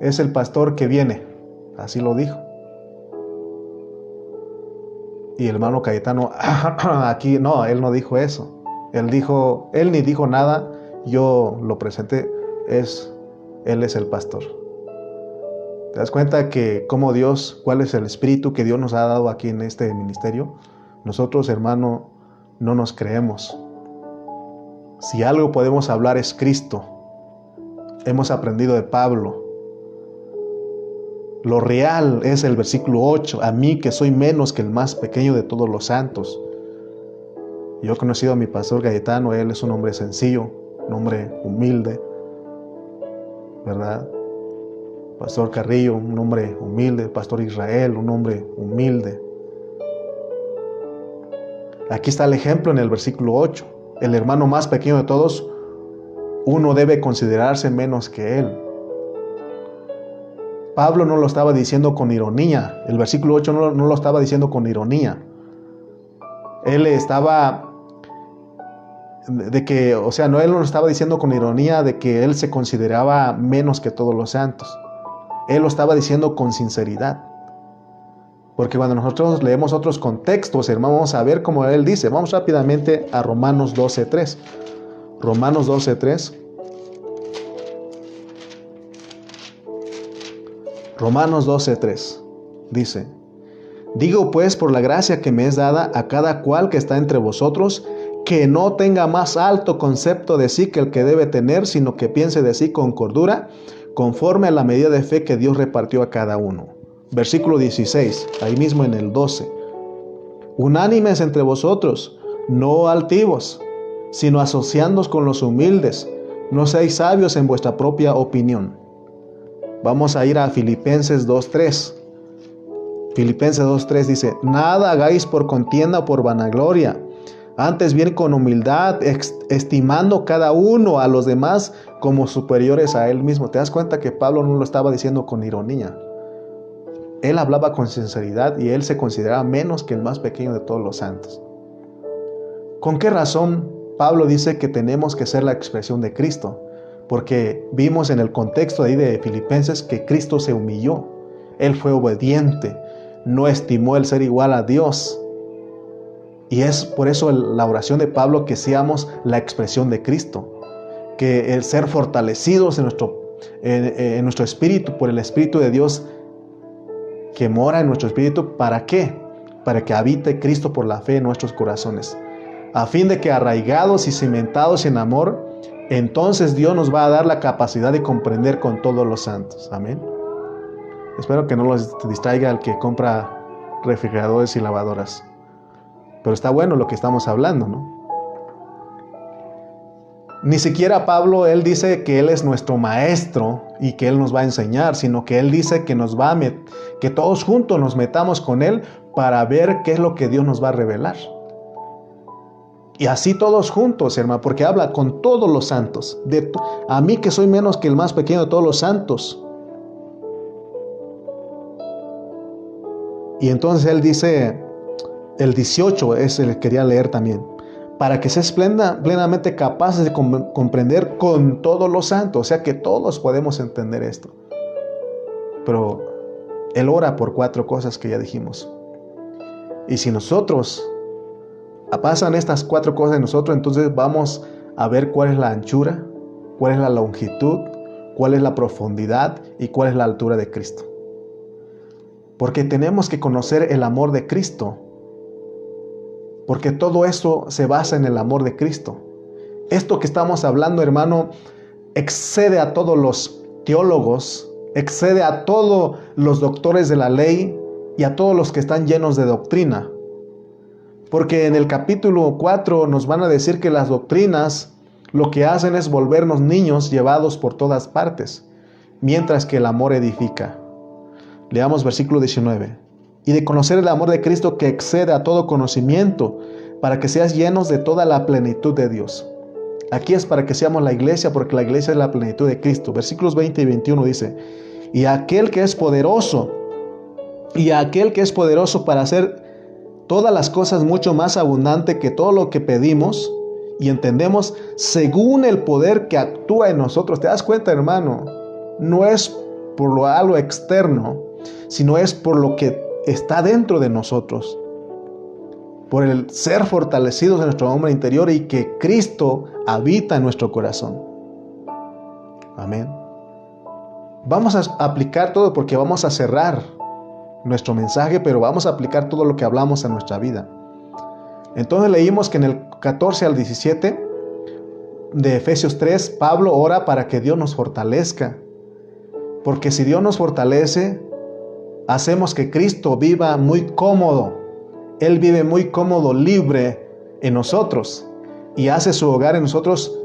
es el pastor que viene? Así lo dijo. Y el hermano Cayetano, aquí, no, él no dijo eso. Él ni dijo nada, yo lo presenté, él es el pastor. ¿Te das cuenta que cómo Dios, cuál es el espíritu que Dios nos ha dado aquí en este ministerio? Nosotros, hermano, no nos creemos. Si algo podemos hablar es Cristo. Hemos aprendido de Pablo. Lo real es el versículo 8, a mí que soy menos que el más pequeño de todos los santos. Yo he conocido a mi pastor Cayetano, él es un hombre sencillo, un hombre humilde, ¿verdad? Pastor Carrillo, un hombre humilde, Pastor Israel, un hombre humilde. Aquí está el ejemplo en el versículo 8. El hermano más pequeño de todos, uno debe considerarse menos que él. Pablo no lo estaba diciendo con ironía. El versículo 8 no lo estaba diciendo con ironía. Él estaba él no lo estaba diciendo con ironía de que él se consideraba menos que todos los santos. Él lo estaba diciendo con sinceridad. Porque cuando nosotros leemos otros contextos, hermano, vamos a ver cómo él dice. Vamos rápidamente a Romanos 12:3. Romanos 12:3. Romanos 12:3 dice, digo pues por la gracia que me es dada a cada cual que está entre vosotros, que no tenga más alto concepto de sí que el que debe tener, sino que piense de sí con cordura, conforme a la medida de fe que Dios repartió a cada uno. Versículo 16, ahí mismo en el 12. Unánimes entre vosotros, no altivos, sino asociándoos con los humildes, no seáis sabios en vuestra propia opinión. Vamos a ir a Filipenses 2:3. Filipenses 2:3 dice, nada hagáis por contienda o por vanagloria, antes bien con humildad, estimando cada uno a los demás como superiores a él mismo. ¿Te das cuenta que Pablo no lo estaba diciendo con ironía? Él hablaba con sinceridad y él se consideraba menos que el más pequeño de todos los santos. ¿Con qué razón Pablo dice que tenemos que ser la expresión de Cristo? Porque vimos en el contexto ahí de Filipenses que Cristo se humilló. Él fue obediente, no estimó el ser igual a Dios. Y es por eso la oración de Pablo que seamos la expresión de Cristo. Que el ser fortalecidos en nuestro espíritu, por el Espíritu de Dios que mora en nuestro espíritu. ¿Para qué? Para que habite Cristo por la fe en nuestros corazones. A fin de que arraigados y cimentados en amor, entonces Dios nos va a dar la capacidad de comprender con todos los santos. Amén. Espero que no los distraiga el que compra refrigeradores y lavadoras. Pero está bueno lo que estamos hablando, ¿no? Ni siquiera Pablo, él dice que él es nuestro maestro y que él nos va a enseñar, sino que él dice que que todos juntos nos metamos con él para ver qué es lo que Dios nos va a revelar. Y así todos juntos, hermano, porque habla con todos los santos. A mí que soy menos que el más pequeño de todos los santos. Y entonces él dice, el 18 es el que quería leer también. Para que seas plenamente capaces de comprender con todos los santos. O sea que todos podemos entender esto. Pero él ora por 4 cosas que ya dijimos. Y si nosotros pasan estas 4 cosas en nosotros, entonces vamos a ver cuál es la anchura, cuál es la longitud, cuál es la profundidad y cuál es la altura de Cristo. Porque tenemos que conocer el amor de Cristo. Porque todo esto se basa en el amor de Cristo. Esto que estamos hablando, hermano, excede a todos los teólogos, excede a todos los doctores de la ley y a todos los que están llenos de doctrina. Porque en el capítulo 4 nos van a decir que las doctrinas lo que hacen es volvernos niños llevados por todas partes, mientras que el amor edifica. Leamos versículo 19. Y de conocer el amor de Cristo que excede a todo conocimiento, para que seas llenos de toda la plenitud de Dios. Aquí es para que seamos la iglesia, porque la iglesia es la plenitud de Cristo. Versículos 20 y 21 dice, y aquel que es poderoso para hacer todas las cosas mucho más abundante que todo lo que pedimos y entendemos, según el poder que actúa en nosotros. ¿Te das cuenta, hermano? No es por algo externo, sino es por lo que está dentro de nosotros, por el ser fortalecidos en nuestro hombre interior y que Cristo habita en nuestro corazón. Amén. Vamos a aplicar todo, porque vamos a cerrar nuestro mensaje, pero vamos a aplicar todo lo que hablamos a nuestra vida. Entonces leímos que en el 14 al 17 de Efesios 3, Pablo ora para que Dios nos fortalezca, porque si Dios nos fortalece, hacemos que Cristo viva muy cómodo. Él vive muy cómodo, libre en nosotros, y hace su hogar en nosotros,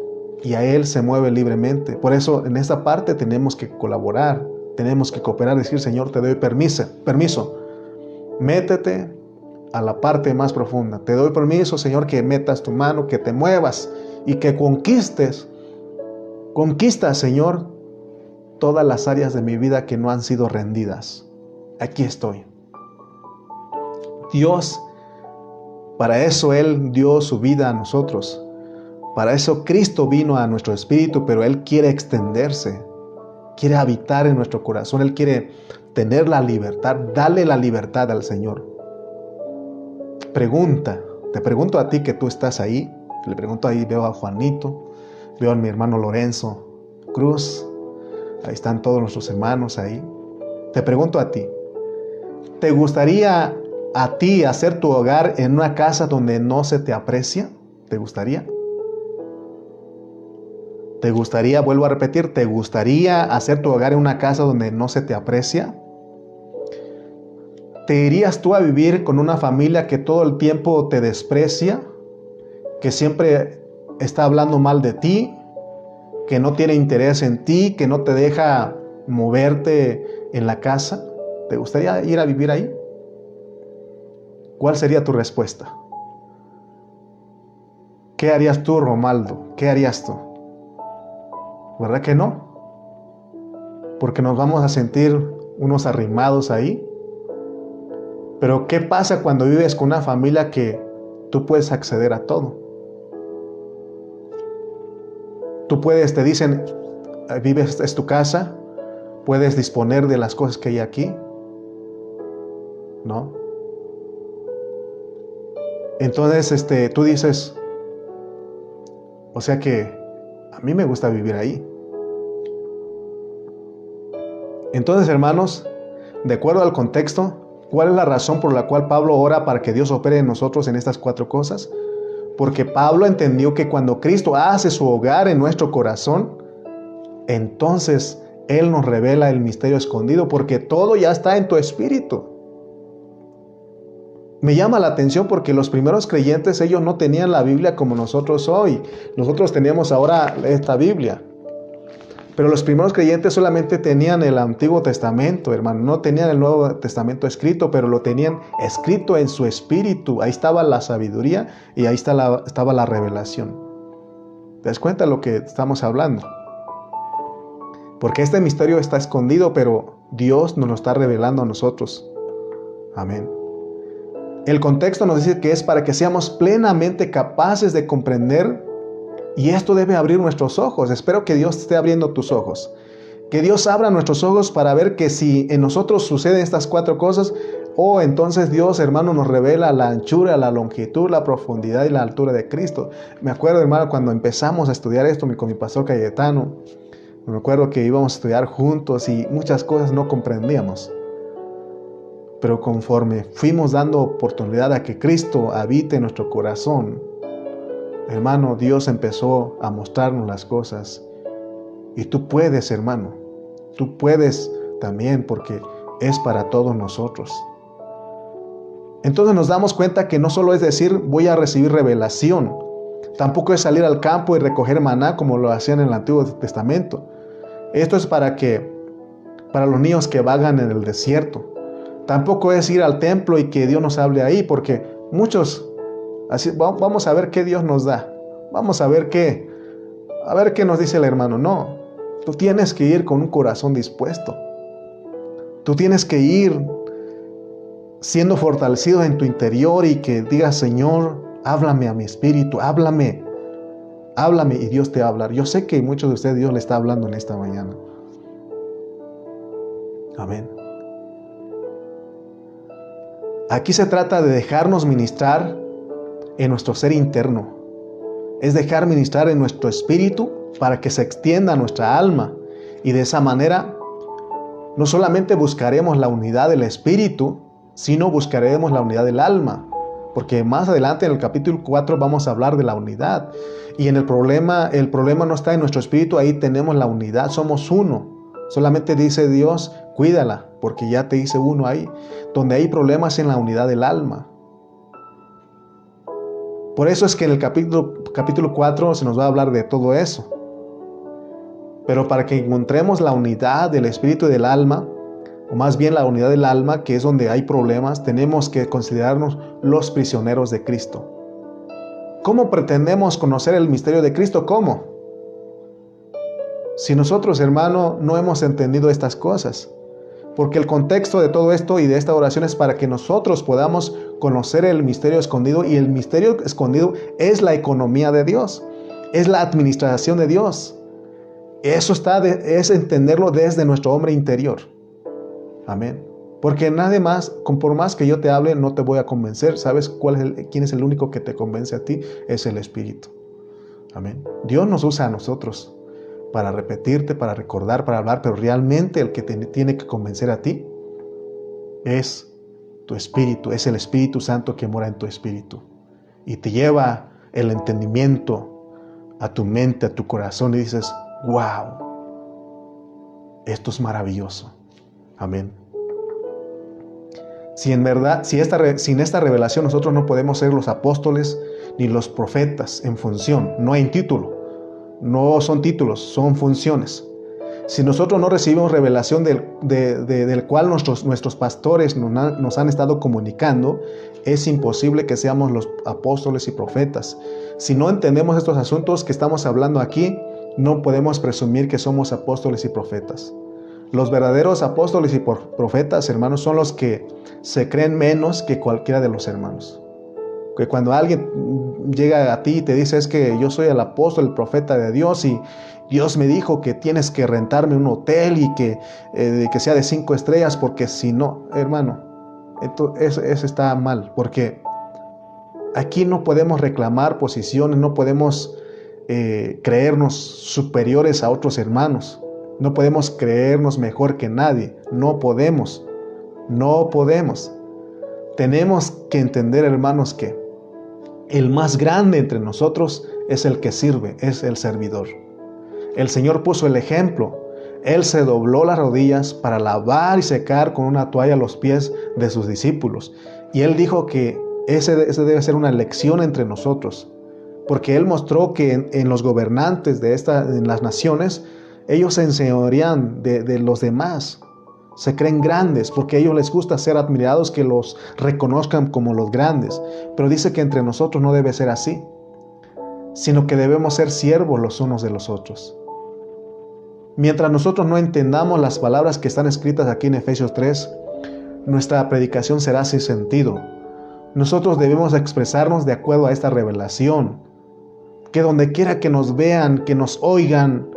y a Él se mueve libremente. Por eso en esta parte tenemos que colaborar, tenemos que cooperar, decir, Señor, te doy permiso, métete a la parte más profunda. Te doy permiso, Señor, que metas tu mano, que te muevas y que conquistas, Señor, todas las áreas de mi vida que no han sido rendidas. Aquí estoy. Dios, para eso Él dio su vida a nosotros. Para eso Cristo vino a nuestro espíritu, pero Él quiere extenderse, quiere habitar en nuestro corazón. Él quiere tener la libertad, dale la libertad al Señor. Te pregunto a ti que tú estás ahí, le pregunto ahí, veo a Juanito, veo a mi hermano Lorenzo Cruz, ahí están todos nuestros hermanos ahí. Te pregunto a ti, ¿te gustaría a ti hacer tu hogar en una casa donde no se te aprecia? ¿Te gustaría? ¿Te gustaría, vuelvo a repetir, te gustaría hacer tu hogar en una casa donde no se te aprecia? ¿Te irías tú a vivir con una familia que todo el tiempo te desprecia? Que siempre está hablando mal de ti, que no tiene interés en ti, que no te deja moverte en la casa. ¿Te gustaría ir a vivir ahí? ¿Cuál sería tu respuesta? ¿Qué harías tú, Romaldo? ¿Qué harías tú? ¿Verdad que no? Porque nos vamos a sentir unos arrimados ahí. Pero ¿qué pasa cuando vives con una familia que tú puedes acceder a todo? Tú puedes, te dicen, vives, es tu casa, puedes disponer de las cosas que hay aquí, ¿no? Entonces, tú dices, o sea que a mí me gusta vivir ahí. Entonces, hermanos, de acuerdo al contexto, ¿cuál es la razón por la cual Pablo ora para que Dios opere en nosotros en estas 4 cosas? Porque Pablo entendió que cuando Cristo hace su hogar en nuestro corazón, entonces Él nos revela el misterio escondido, porque todo ya está en tu espíritu. Me llama la atención porque los primeros creyentes, ellos no tenían la Biblia como nosotros hoy. Nosotros tenemos ahora esta Biblia. Pero los primeros creyentes solamente tenían el Antiguo Testamento, hermano. No tenían el Nuevo Testamento escrito, pero lo tenían escrito en su espíritu. Ahí estaba la sabiduría y ahí estaba la revelación. ¿Te das cuenta de lo que estamos hablando? Porque este misterio está escondido, pero Dios nos lo está revelando a nosotros. Amén. El contexto nos dice que es para que seamos plenamente capaces de comprender, y esto debe abrir nuestros ojos. Espero que Dios esté abriendo tus ojos. Que Dios abra nuestros ojos para ver que si en nosotros suceden estas 4 cosas, entonces Dios, hermano, nos revela la anchura, la longitud, la profundidad y la altura de Cristo. Me acuerdo, hermano, cuando empezamos a estudiar esto con mi pastor Cayetano, me acuerdo que íbamos a estudiar juntos y muchas cosas no comprendíamos. Pero conforme fuimos dando oportunidad a que Cristo habite en nuestro corazón, hermano, Dios empezó a mostrarnos las cosas. Y tú puedes, hermano, tú puedes también, porque es para todos nosotros. Entonces nos damos cuenta que no solo es decir voy a recibir revelación, tampoco es salir al campo y recoger maná como lo hacían en el Antiguo Testamento. Esto es para los niños que vagan en el desierto. Tampoco es ir al templo y que Dios nos hable ahí, porque muchos, así, vamos a ver qué Dios nos da, vamos a ver qué nos dice el hermano. No, tú tienes que ir con un corazón dispuesto. Tú tienes que ir siendo fortalecido en tu interior y que digas, Señor, háblame a mi espíritu, háblame, y Dios te va a hablar. Yo sé que muchos de ustedes Dios le está hablando en esta mañana. Amén. Aquí se trata de dejarnos ministrar en nuestro ser interno. Es dejar ministrar en nuestro espíritu para que se extienda a nuestra alma. Y de esa manera, no solamente buscaremos la unidad del espíritu, sino buscaremos la unidad del alma. Porque más adelante en el capítulo 4 vamos a hablar de la unidad. Y el problema no está en nuestro espíritu, ahí tenemos la unidad, somos uno. Solamente dice Dios, cuídala, porque ya te hice uno ahí. Donde hay problemas en la unidad del alma. Por eso es que en el capítulo 4 se nos va a hablar de todo eso. Pero para que encontremos la unidad del espíritu y del alma, o más bien la unidad del alma, que es donde hay problemas, tenemos que considerarnos los prisioneros de Cristo. ¿Cómo pretendemos conocer el misterio de Cristo? ¿Cómo? Si nosotros, hermano, no hemos entendido estas cosas. Porque el contexto de todo esto y de esta oración es para que nosotros podamos conocer el misterio escondido. Y el misterio escondido es la economía de Dios. Es la administración de Dios. Eso es entenderlo desde nuestro hombre interior. Amén. Porque nadie más, por más que yo te hable, no te voy a convencer. ¿Sabes quién es el único que te convence a ti? Es el Espíritu. Amén. Dios nos usa a nosotros para repetirte, para recordar, para hablar, pero realmente el que te tiene que convencer a ti es tu espíritu, es el Espíritu Santo que mora en tu espíritu y te lleva el entendimiento a tu mente, a tu corazón y dices, wow, esto es maravilloso. Amén. Sin esta revelación nosotros no podemos ser los apóstoles ni los profetas en función, no en título. No son títulos, son funciones. Si nosotros no recibimos revelación del cual nuestros pastores nos han estado comunicando, es imposible que seamos los apóstoles y profetas. Si no entendemos estos asuntos que estamos hablando aquí, no podemos presumir que somos apóstoles y profetas. Los verdaderos apóstoles y profetas, hermanos, son los que se creen menos que cualquiera de los hermanos. Que cuando alguien llega a ti y te dice, es que yo soy el apóstol, el profeta de Dios y Dios me dijo que tienes que rentarme un hotel y que sea de 5 estrellas porque si no, hermano, eso está mal, porque aquí no podemos reclamar posiciones, no podemos creernos superiores a otros hermanos, no podemos creernos mejor que nadie, no podemos. Tenemos que entender, hermanos, que el más grande entre nosotros es el que sirve, es el servidor. El Señor puso el ejemplo. Él se dobló las rodillas para lavar y secar con una toalla los pies de sus discípulos. Y Él dijo que ese debe ser una lección entre nosotros. Porque Él mostró que en los gobernantes en las naciones, ellos se enseñorean de los demás. Se creen grandes porque a ellos les gusta ser admirados, que los reconozcan como los grandes. Pero dice que entre nosotros no debe ser así, sino que debemos ser siervos los unos de los otros. Mientras nosotros no entendamos las palabras que están escritas aquí en Efesios 3, nuestra predicación será sin sentido. Nosotros debemos expresarnos de acuerdo a esta revelación. Que donde quiera que nos vean, que nos oigan,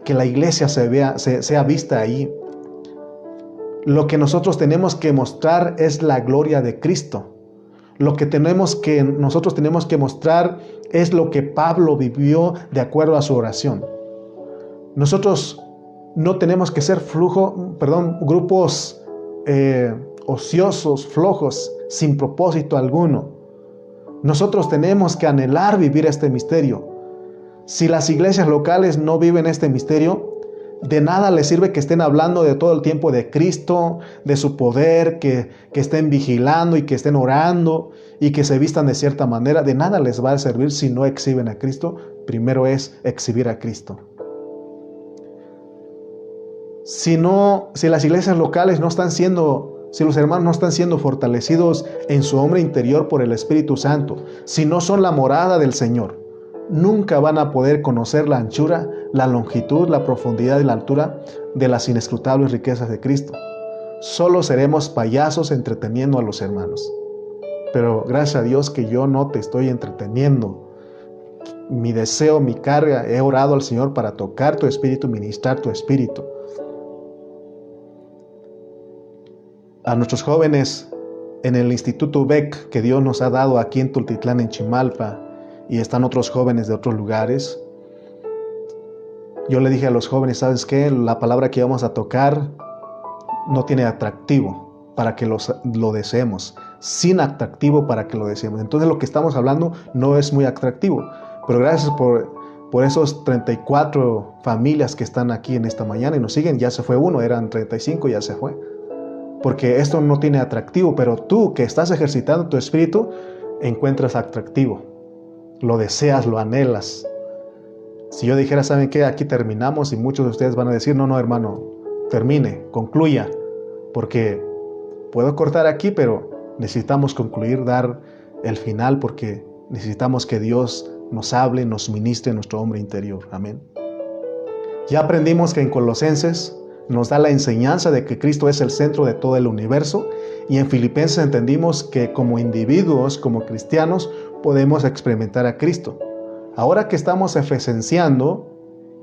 que la iglesia sea vista ahí. Lo que nosotros tenemos que mostrar es la gloria de Cristo. Lo que nosotros tenemos que mostrar es lo que Pablo vivió de acuerdo a su oración. Nosotros no tenemos que ser grupos ociosos, flojos, sin propósito alguno. Nosotros tenemos que anhelar vivir este misterio. Si las iglesias locales no viven este misterio, de nada les sirve que estén hablando de todo el tiempo de Cristo, de su poder, que estén vigilando y que estén orando y que se vistan de cierta manera. De nada les va a servir si no exhiben a Cristo. Primero es exhibir a Cristo. Si las iglesias locales si los hermanos no están siendo fortalecidos en su hombre interior por el Espíritu Santo, si no son la morada del Señor, nunca van a poder conocer la anchura, la longitud, la profundidad y la altura de las inescrutables riquezas de Cristo. Solo seremos payasos entreteniendo a los hermanos. Pero gracias a Dios que yo no te estoy entreteniendo. Mi deseo, mi carga, he orado al Señor para tocar tu espíritu, ministrar tu espíritu. A nuestros jóvenes en el Instituto BEC que Dios nos ha dado aquí en Tultitlán, en Chimalpa, y están otros jóvenes de otros lugares, yo le dije a los jóvenes, ¿sabes qué? La palabra que vamos a tocar no tiene atractivo para que lo deseemos, sin atractivo para que lo deseemos. Entonces lo que estamos hablando no es muy atractivo, pero gracias por esos 34 familias que están aquí en esta mañana y nos siguen. Ya se fue uno, eran 35, ya se fue. Porque esto no tiene atractivo, pero tú que estás ejercitando tu espíritu, encuentras atractivo. Lo deseas, lo anhelas. Si yo dijera, ¿saben qué? Aquí terminamos y muchos de ustedes van a decir, no, hermano, termine, concluya. Porque puedo cortar aquí, pero necesitamos concluir, dar el final, porque necesitamos que Dios nos hable, nos ministre en nuestro hombre interior. Amén. Ya aprendimos que en Colosenses nos da la enseñanza de que Cristo es el centro de todo el universo, y en Filipenses entendimos que como individuos, como cristianos, podemos experimentar a Cristo. Ahora que estamos efesenciando,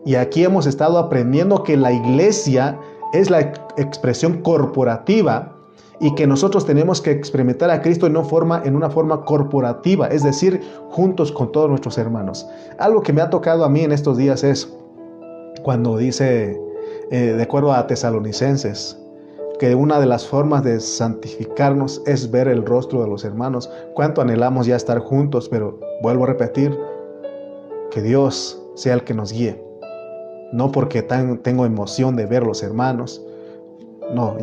y aquí hemos estado aprendiendo que la iglesia es la expresión corporativa y que nosotros tenemos que experimentar a Cristo en una forma corporativa, es decir, juntos con todos nuestros hermanos. Algo que me ha tocado a mí en estos días es cuando dice, de acuerdo a Tesalonicenses, que una de las formas de santificarnos es ver el rostro de los hermanos. Cuánto anhelamos ya estar juntos, pero vuelvo a repetir, que Dios sea el que nos guíe. No porque tengo emoción de ver a los hermanos. No,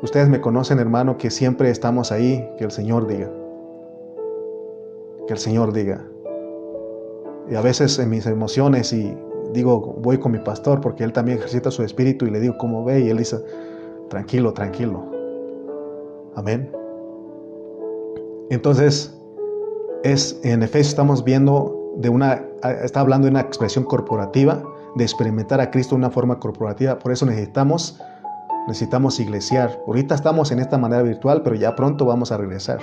ustedes me conocen, hermano, que siempre estamos ahí. Que el Señor diga. Que el Señor diga. Y a veces en mis emociones voy con mi pastor porque él también ejercita su espíritu y le digo, ¿cómo ve? Y él dice, tranquilo, tranquilo. Amén. Entonces, en Efesios estamos viendo está hablando de una expresión corporativa, de experimentar a Cristo de una forma corporativa. Por eso necesitamos iglesiar. Ahorita estamos en esta manera virtual, pero ya pronto vamos a regresar.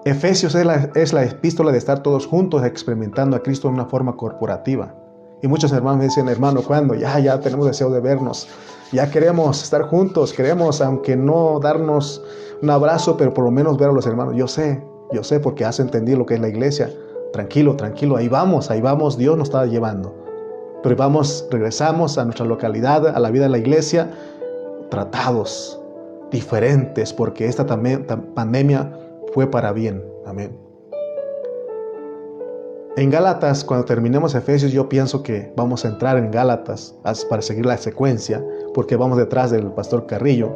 Efesios es la epístola de estar todos juntos experimentando a Cristo de una forma corporativa. Y muchos hermanos me dicen, hermano, ¿cuándo? Ya tenemos deseo de vernos. Ya queremos estar juntos, queremos, aunque no darnos un abrazo, pero por lo menos ver a los hermanos. Yo sé porque has entendido lo que es la iglesia. Tranquilo, ahí vamos, Dios nos está llevando. Pero regresamos a nuestra localidad, a la vida de la iglesia, tratados, diferentes, porque esta pandemia fue para bien. Amén. En Gálatas, cuando terminemos Efesios, yo pienso que vamos a entrar en Gálatas para seguir la secuencia, porque vamos detrás del pastor Carrillo.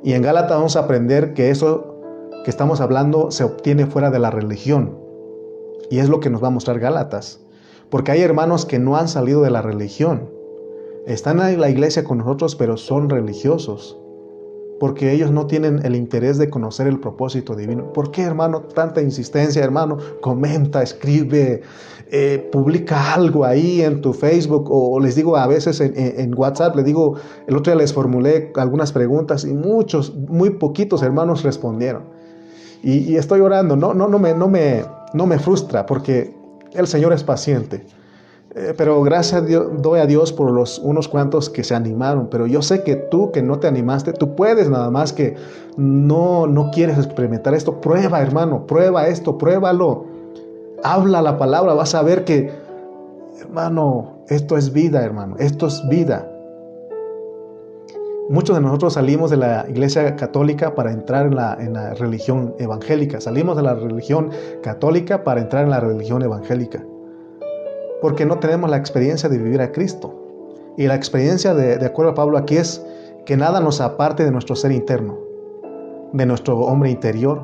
Y en Gálatas vamos a aprender que eso que estamos hablando se obtiene fuera de la religión. Y es lo que nos va a mostrar Gálatas. Porque hay hermanos que no han salido de la religión. Están en la iglesia con nosotros, pero son religiosos. Porque ellos no tienen el interés de conocer el propósito divino. ¿Por qué, hermano, tanta insistencia, hermano? Comenta, escribe, publica algo ahí en tu Facebook, o les digo a veces en WhatsApp, el otro día les formulé algunas preguntas y muy poquitos hermanos respondieron. Y estoy orando, no me frustra, porque el Señor es paciente. Pero gracias a Dios, doy a Dios por unos cuantos que se animaron. Pero yo sé que tú que no te animaste, tú puedes, nada más que no quieres experimentar esto. Prueba, hermano, prueba esto, pruébalo. Habla la palabra, vas a ver que, hermano, esto es vida, hermano, esto es vida. Muchos de nosotros salimos de la iglesia católica para entrar en la religión evangélica. Salimos de la religión católica para entrar en la religión evangélica. Porque no tenemos la experiencia de vivir a Cristo. Y la experiencia, de acuerdo a Pablo aquí, es que nada nos aparte de nuestro ser interno, de nuestro hombre interior,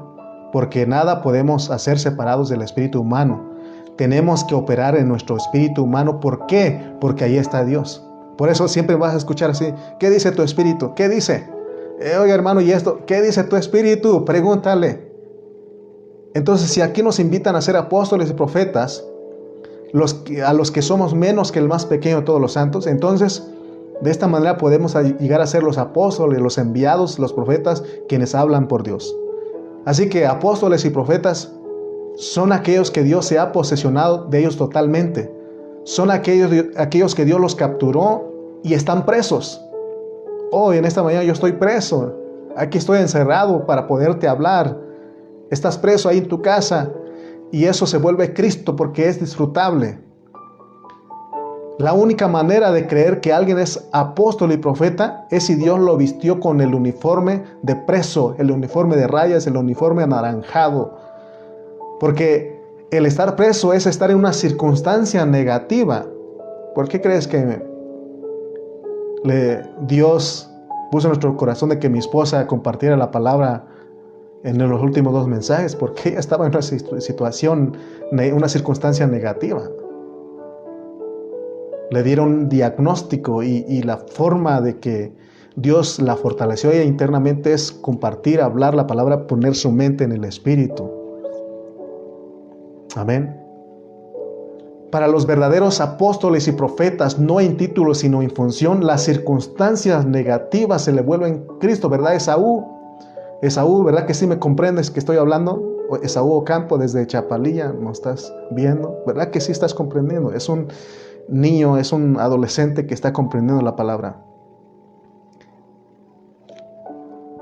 porque nada podemos hacer separados del espíritu humano. Tenemos que operar en nuestro espíritu humano. ¿Por qué? Porque ahí está Dios. Por eso siempre vas a escuchar así: ¿qué dice tu espíritu? ¿Qué dice? Oiga, hermano, ¿y esto? ¿Qué dice tu espíritu? Pregúntale. Entonces, si aquí nos invitan a ser apóstoles y profetas, a los que somos menos que el más pequeño de todos los santos, entonces de esta manera podemos llegar a ser los apóstoles, los enviados, los profetas, quienes hablan por Dios. Así que apóstoles y profetas son aquellos que Dios se ha posesionado de ellos totalmente. Son aquellos que Dios los capturó y están presos. Hoy, en esta mañana, yo estoy preso. Aquí estoy encerrado para poderte hablar. Estás preso ahí en tu casa. Y eso se vuelve Cristo porque es disfrutable. La única manera de creer que alguien es apóstol y profeta es si Dios lo vistió con el uniforme de preso, el uniforme de rayas, el uniforme anaranjado. Porque el estar preso es estar en una circunstancia negativa. ¿Por qué crees que Dios puso en nuestro corazón de que mi esposa compartiera la palabra en los últimos 2 mensajes? Porque ella estaba en una situación, una circunstancia negativa. Le dieron un diagnóstico y la forma de que Dios la fortaleció ella internamente es compartir, hablar la palabra, poner su mente en el Espíritu. Amén. Para los verdaderos apóstoles y profetas, no en título sino en función, las circunstancias negativas se le vuelven Cristo, ¿verdad? Esaú, ¿verdad que sí me comprendes que estoy hablando? Esaú Ocampo desde Chapalilla, ¿no estás viendo? ¿Verdad que sí estás comprendiendo? Es un niño, es un adolescente que está comprendiendo la palabra.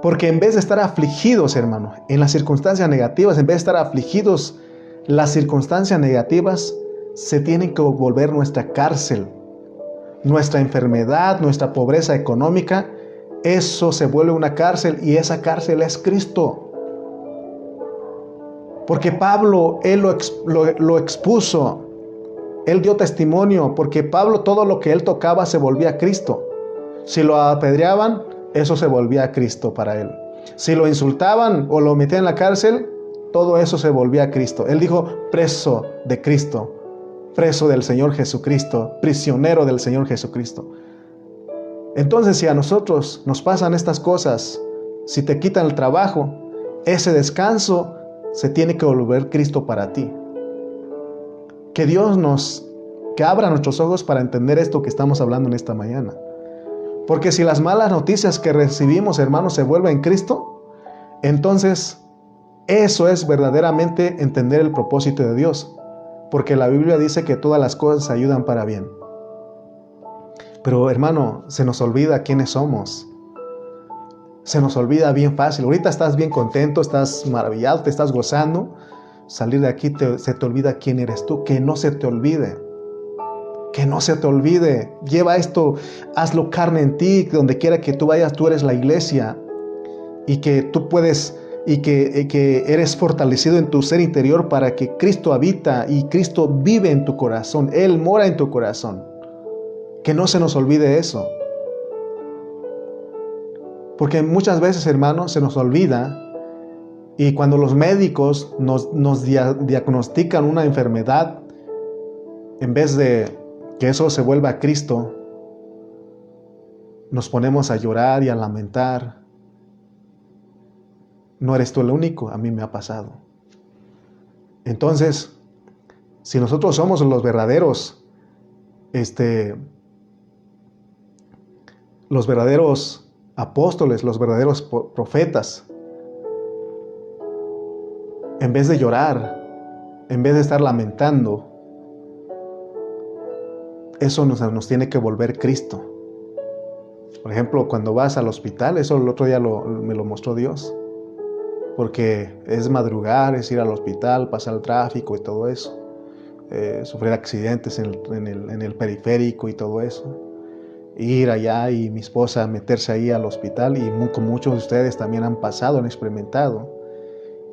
Porque en vez de estar afligidos, hermano, en las circunstancias negativas, en vez de estar afligidos, las circunstancias negativas se tienen que volver nuestra cárcel. Nuestra enfermedad, nuestra pobreza económica, eso se vuelve una cárcel y esa cárcel es Cristo. Porque Pablo, él lo expuso, él dio testimonio, porque Pablo todo lo que él tocaba se volvía Cristo. Si lo apedreaban, eso se volvía Cristo para él. Si lo insultaban o lo metían en la cárcel, todo eso se volvía Cristo. Él dijo: preso de Cristo, preso del Señor Jesucristo, prisionero del Señor Jesucristo. Entonces, si a nosotros nos pasan estas cosas, si te quitan el trabajo, ese descanso se tiene que volver Cristo para ti. Que Dios que abra nuestros ojos para entender esto que estamos hablando en esta mañana. Porque si las malas noticias que recibimos, hermanos, se vuelven Cristo, entonces eso es verdaderamente entender el propósito de Dios. Porque la Biblia dice que todas las cosas ayudan para bien. Pero, hermano, se nos olvida quiénes somos. Se nos olvida bien fácil. Ahorita estás bien contento, estás maravillado, te estás gozando. Salir de aquí se te olvida quién eres tú. Que no se te olvide. Que no se te olvide. Lleva esto, hazlo carne en ti. Donde quiera que tú vayas, tú eres la iglesia. Y que tú puedes, y que eres fortalecido en tu ser interior para que Cristo habita y Cristo vive en tu corazón. Él mora en tu corazón. Que no se nos olvide eso. Porque muchas veces, hermanos, se nos olvida. Y cuando los médicos nos diagnostican una enfermedad, en vez de que eso se vuelva a Cristo, nos ponemos a llorar y a lamentar. No eres tú el único, a mí me ha pasado. Entonces, si nosotros somos los verdaderos, los verdaderos apóstoles, los verdaderos profetas, en vez de llorar, en vez de estar lamentando, eso nos tiene que volver Cristo. Por ejemplo, cuando vas al hospital, eso el otro día me lo mostró Dios. Porque es madrugar, es ir al hospital, pasar el tráfico y todo eso. Sufrir accidentes en el periférico y todo eso. Ir allá y mi esposa meterse ahí al hospital, y como muchos de ustedes también han pasado, han experimentado.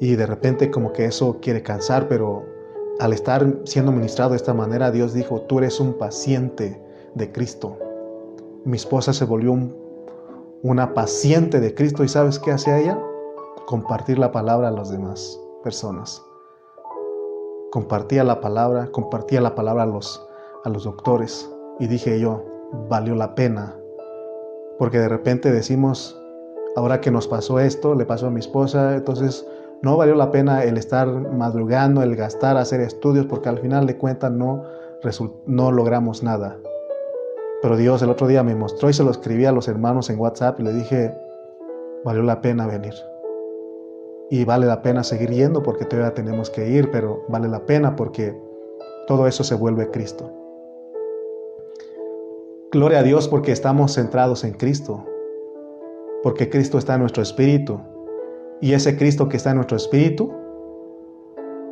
Y de repente como que eso quiere cansar, pero al estar siendo ministrado de esta manera, Dios dijo, tú eres un paciente de Cristo. Mi esposa se volvió una paciente de Cristo, y ¿sabes qué hacía ella? Compartir la palabra a las demás personas. Compartía la palabra a los doctores, y dije yo, valió la pena, porque de repente decimos, ahora que nos pasó esto, le pasó a mi esposa, entonces no valió la pena el estar madrugando, el gastar, hacer estudios, porque al final de cuentas no logramos nada. Pero Dios el otro día me mostró, y se lo escribí a los hermanos en WhatsApp, y le dije, valió la pena venir. Y vale la pena seguir yendo, porque todavía tenemos que ir, pero vale la pena porque todo eso se vuelve Cristo. Gloria a Dios porque estamos centrados en Cristo, porque Cristo está en nuestro espíritu, y ese Cristo que está en nuestro espíritu,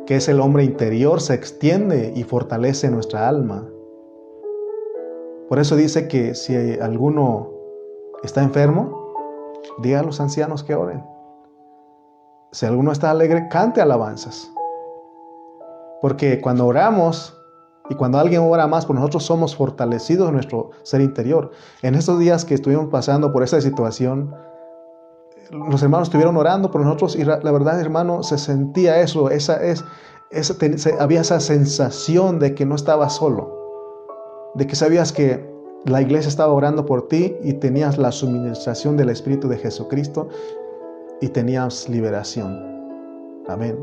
que es el hombre interior, se extiende y fortalece nuestra alma. Por eso dice que si alguno está enfermo, diga a los ancianos que oren. Si alguno está alegre, cante alabanzas. Porque cuando oramos y cuando alguien ora más por nosotros, somos fortalecidos en nuestro ser interior. En estos días que estuvimos pasando por esta situación, los hermanos estuvieron orando por nosotros, y la verdad, hermano, se sentía eso, había esa sensación de que no estabas solo, de que sabías que la iglesia estaba orando por ti y tenías la suministración del Espíritu de Jesucristo y tenías liberación. Amén.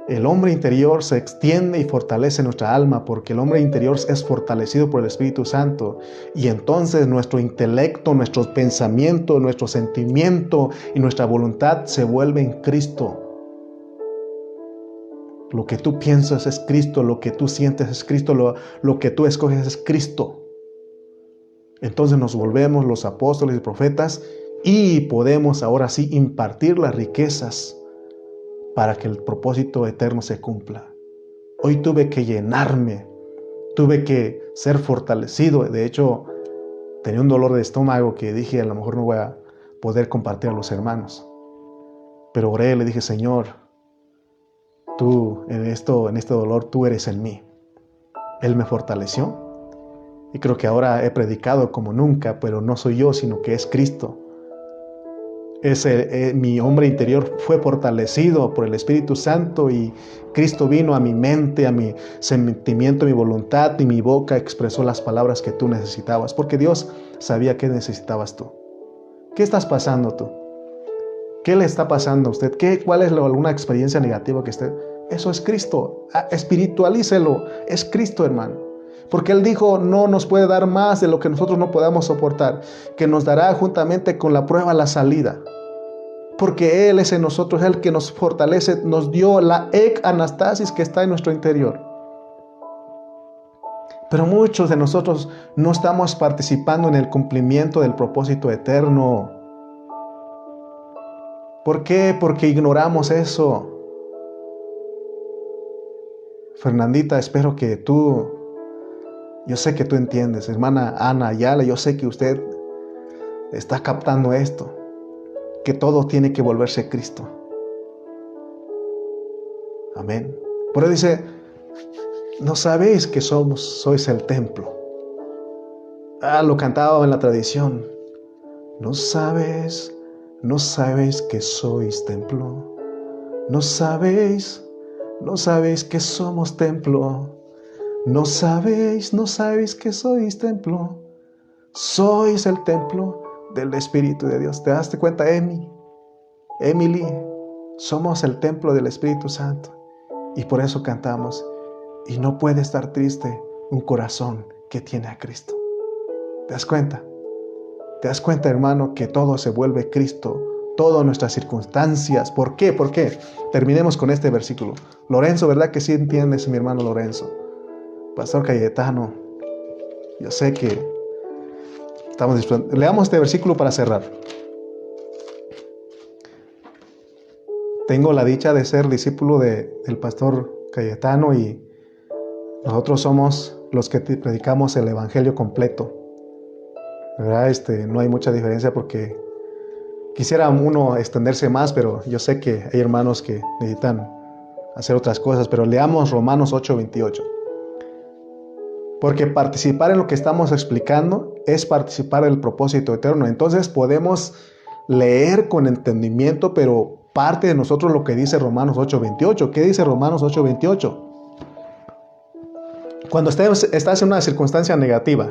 El hombre interior se extiende y fortalece nuestra alma, porque el hombre interior es fortalecido por el Espíritu Santo, y entonces nuestro intelecto, nuestros pensamientos, nuestro sentimiento y nuestra voluntad se vuelven Cristo. Lo que tú piensas es Cristo, lo que tú sientes es Cristo, lo que tú escoges es Cristo. Entonces nos volvemos los apóstoles y profetas, y podemos ahora sí impartir las riquezas para que el propósito eterno se cumpla. Hoy tuve que llenarme, tuve que ser fortalecido. De hecho, tenía un dolor de estómago que dije, a lo mejor no voy a poder compartir a los hermanos. Pero oré, le dije, Señor, tú en este dolor, tú eres en mí. Él me fortaleció, y creo que ahora he predicado como nunca, pero no soy yo, sino que es Cristo. Mi hombre interior fue fortalecido por el Espíritu Santo, y Cristo vino a mi mente, a mi sentimiento, a mi voluntad, y mi boca expresó las palabras que tú necesitabas, porque Dios sabía qué necesitabas tú. ¿Qué estás pasando tú? ¿Qué le está pasando a usted? ¿Cuál es alguna experiencia negativa que esté? Eso es Cristo. Espiritualícelo. Es Cristo, hermano. Porque Él dijo, no nos puede dar más de lo que nosotros no podamos soportar, que nos dará juntamente con la prueba la salida. Porque Él es en nosotros, el que nos fortalece, nos dio la anastasis que está en nuestro interior. Pero muchos de nosotros no estamos participando en el cumplimiento del propósito eterno. ¿Por qué? Porque ignoramos eso. Fernandita, espero que yo sé que tú entiendes, hermana Ana Ayala, yo sé que usted está captando esto, que todo tiene que volverse Cristo. Amén. Por eso dice, no sabéis que sois el templo. Lo cantaba en la tradición. No sabéis que sois templo. No sabéis que somos templo. No sabéis que sois templo. Sois el templo del Espíritu de Dios. ¿Te das cuenta, Emily? Somos el templo del Espíritu Santo. Y por eso cantamos. Y no puede estar triste un corazón que tiene a Cristo. ¿Te das cuenta? ¿Te das cuenta, hermano, que todo se vuelve Cristo todas nuestras circunstancias. ¿Por qué? ¿Por qué? Terminemos con este versículo. Lorenzo, ¿verdad que sí entiendes, mi hermano Lorenzo? Pastor Cayetano, yo sé que estamos disfrutando. Leamos este versículo para cerrar. Tengo la dicha de ser discípulo del pastor Cayetano y nosotros somos los que predicamos el evangelio completo. ¿Verdad? No hay mucha diferencia porque quisiera uno extenderse más, pero yo sé que hay hermanos que necesitan hacer otras cosas. Pero leamos Romanos 8:28. Porque participar en lo que estamos explicando es participar del propósito eterno. Entonces podemos leer con entendimiento, pero parte de nosotros lo que dice Romanos 8:28. ¿Qué dice Romanos 8:28? Cuando estás en una circunstancia negativa,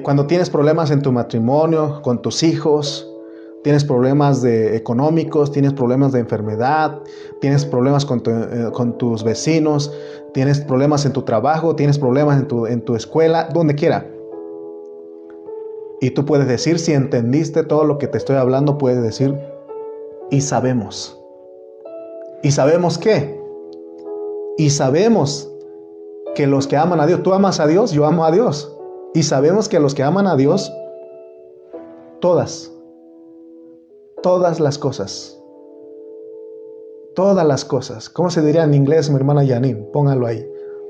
cuando tienes problemas en tu matrimonio, con tus hijos, tienes problemas económicos, tienes problemas de enfermedad, tienes problemas con tus vecinos, tienes problemas en tu trabajo, tienes problemas en tu escuela, donde quiera. Y tú puedes decir, si entendiste todo lo que te estoy hablando, puedes decir, y sabemos. ¿Y sabemos qué? Y sabemos que los que aman a Dios, tú amas a Dios, yo amo a Dios. Y sabemos que los que aman a Dios, todas las cosas, ¿cómo se diría en inglés, mi hermana Janine? Póngalo ahí.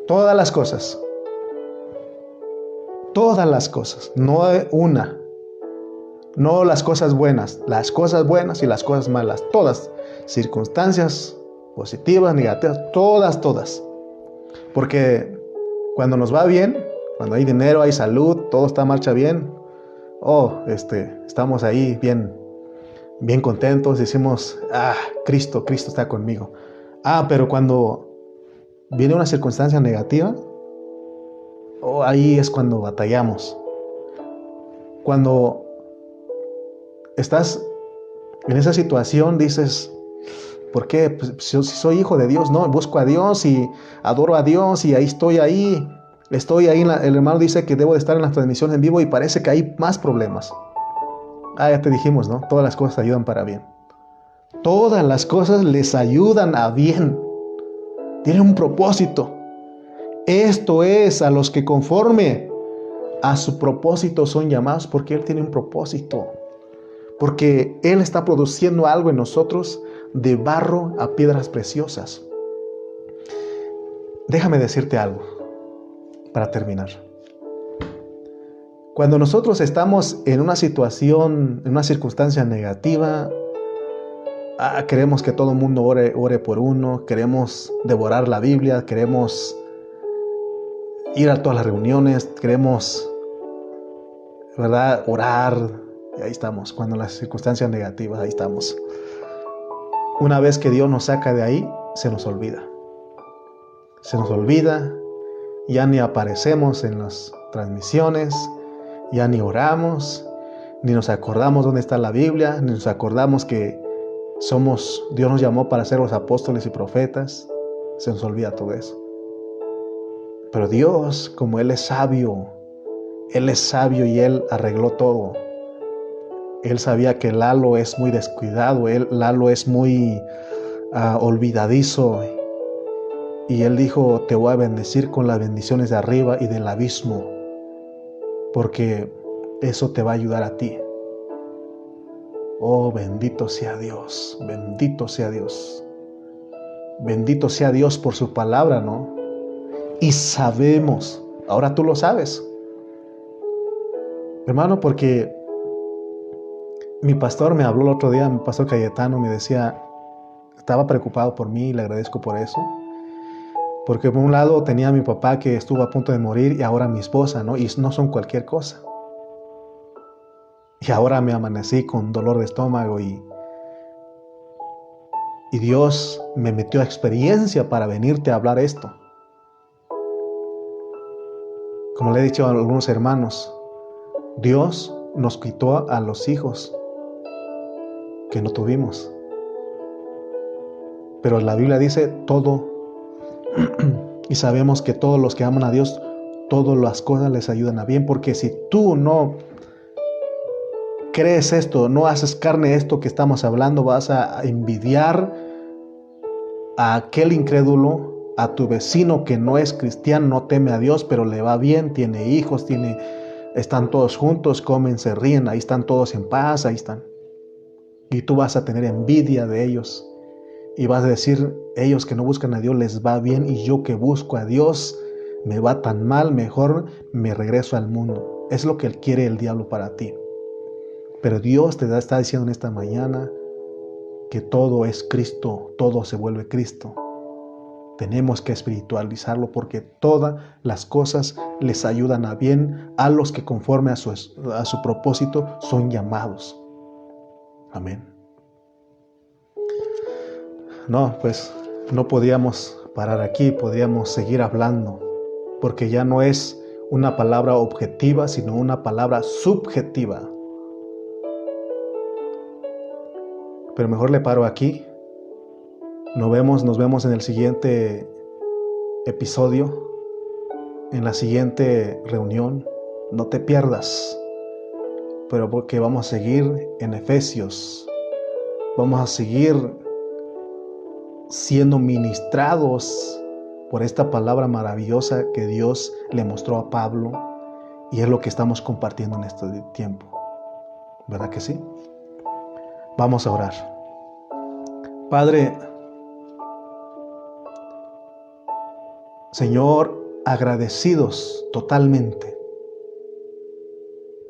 Todas las cosas, no una, no las cosas buenas y las cosas malas, todas, circunstancias positivas, negativas, todas. Porque cuando nos va bien, cuando hay dinero, hay salud, todo está marcha bien, estamos ahí bien contentos, decimos, Cristo está conmigo. Pero cuando viene una circunstancia negativa, ahí es cuando batallamos. Cuando estás en esa situación, dices, ¿por qué? Pues, si soy hijo de Dios, no, busco a Dios y adoro a Dios y estoy ahí. El hermano dice que debo de estar en las transmisiones en vivo y parece que hay más problemas. Ya te dijimos, ¿no? Todas las cosas ayudan para bien. Todas las cosas les ayudan a bien. Tienen un propósito. Esto es a los que conforme a su propósito son llamados, porque Él tiene un propósito. Porque Él está produciendo algo en nosotros de barro a piedras preciosas. Déjame decirte algo para terminar. Cuando nosotros estamos en una situación, en una circunstancia negativa, queremos que todo el mundo ore por uno, queremos devorar la Biblia, queremos ir a todas las reuniones, queremos, ¿verdad?, orar. Y ahí estamos, cuando las circunstancias negativas, ahí estamos. Una vez que Dios nos saca de ahí, se nos olvida. Ya ni aparecemos en las transmisiones, ya ni oramos, ni nos acordamos dónde está la Biblia, ni nos acordamos que Dios nos llamó para ser los apóstoles y profetas. Se nos olvida todo eso. Pero Dios, como Él es sabio y Él arregló todo. Él sabía que Lalo es muy descuidado, Lalo es muy olvidadizo. Y Él dijo, te voy a bendecir con las bendiciones de arriba y del abismo, porque eso te va a ayudar a ti. Oh, bendito sea Dios, bendito sea Dios. Bendito sea Dios por su palabra, ¿no? Y sabemos, ahora tú lo sabes, hermano, porque mi pastor me habló el otro día, mi pastor Cayetano me decía, estaba preocupado por mí y le agradezco por eso. Porque por un lado tenía a mi papá que estuvo a punto de morir y ahora mi esposa, ¿no? Y no son cualquier cosa. Y ahora me amanecí con dolor de estómago y Dios me metió a experiencia para venirte a hablar esto. Como le he dicho a algunos hermanos, Dios nos quitó a los hijos que no tuvimos. Pero la Biblia dice todo. Y sabemos que todos los que aman a Dios, todas las cosas les ayudan a bien, porque si tú no crees esto, no haces carne esto que estamos hablando, vas a envidiar a aquel incrédulo, a tu vecino que no es cristiano, no teme a Dios, pero le va bien, tiene hijos, están todos juntos, comen, se ríen, ahí están todos en paz, ahí están. Y tú vas a tener envidia de ellos y vas a decir, ellos que no buscan a Dios les va bien y yo que busco a Dios me va tan mal, mejor me regreso al mundo. Es lo que quiere el diablo para ti. Pero Dios te está diciendo en esta mañana que todo es Cristo, todo se vuelve Cristo. Tenemos que espiritualizarlo porque todas las cosas les ayudan a bien a los que conforme a su propósito son llamados. Amén. No, pues no podíamos parar aquí, podríamos seguir hablando, porque ya no es una palabra objetiva, sino una palabra subjetiva. Pero mejor le paro aquí. Nos vemos en el siguiente episodio, en la siguiente reunión. No te pierdas, pero porque vamos a seguir en Efesios. Vamos a seguir siendo ministrados por esta palabra maravillosa que Dios le mostró a Pablo, y es lo que estamos compartiendo en este tiempo. ¿Verdad que sí? Vamos a orar. Padre, Señor, agradecidos totalmente,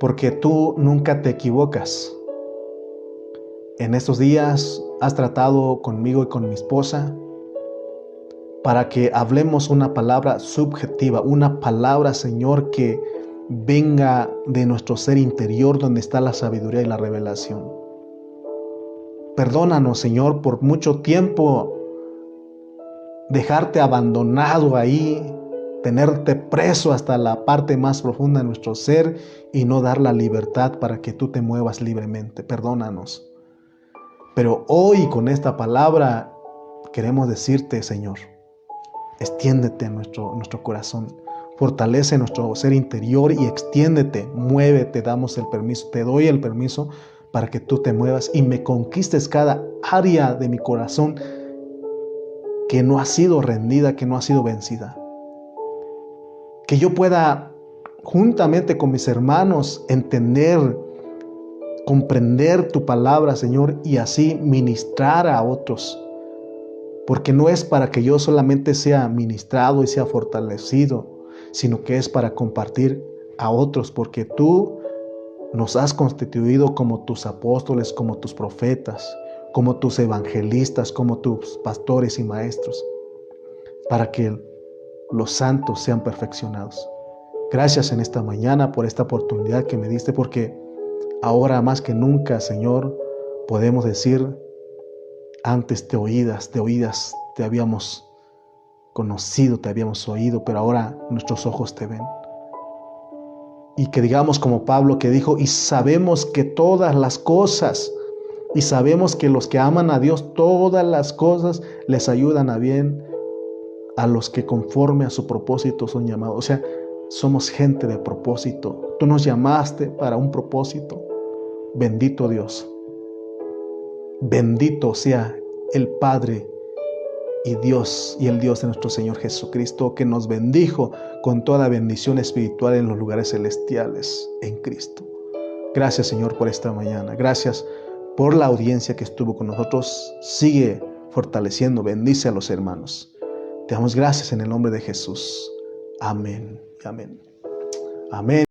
porque tú nunca te equivocas. En estos días has tratado conmigo y con mi esposa para que hablemos una palabra subjetiva, una palabra, Señor, que venga de nuestro ser interior donde está la sabiduría y la revelación. Perdónanos, Señor, por mucho tiempo dejarte abandonado ahí, tenerte preso hasta la parte más profunda de nuestro ser y no dar la libertad para que tú te muevas libremente. Perdónanos. Pero hoy con esta palabra queremos decirte, Señor, extiéndete en nuestro corazón, fortalece nuestro ser interior y extiéndete, muévete, damos el permiso, te doy el permiso para que tú te muevas y me conquistes cada área de mi corazón que no ha sido rendida, que no ha sido vencida. Que yo pueda, juntamente con mis hermanos, entender, comprender tu palabra, Señor, y así ministrar a otros. Porque no es para que yo solamente sea ministrado y sea fortalecido, sino que es para compartir a otros, porque tú nos has constituido como tus apóstoles, como tus profetas, como tus evangelistas, como tus pastores y maestros, para que los santos sean perfeccionados. Gracias en esta mañana por esta oportunidad que me diste, porque ahora más que nunca, Señor, podemos decir, antes de oídas te habíamos conocido, te habíamos oído, pero ahora nuestros ojos te ven. Y que digamos como Pablo que dijo, y sabemos que todas las cosas, y sabemos que los que aman a Dios, todas las cosas les ayudan a bien a los que conforme a su propósito son llamados. O sea, somos gente de propósito. Tú nos llamaste para un propósito. Bendito Dios. Bendito sea el Padre y Dios y el Dios de nuestro Señor Jesucristo, que nos bendijo con toda bendición espiritual en los lugares celestiales en Cristo. Gracias, Señor, por esta mañana. Gracias por la audiencia que estuvo con nosotros. Sigue fortaleciendo, bendice a los hermanos. Te damos gracias en el nombre de Jesús. Amén. Amén. Amén.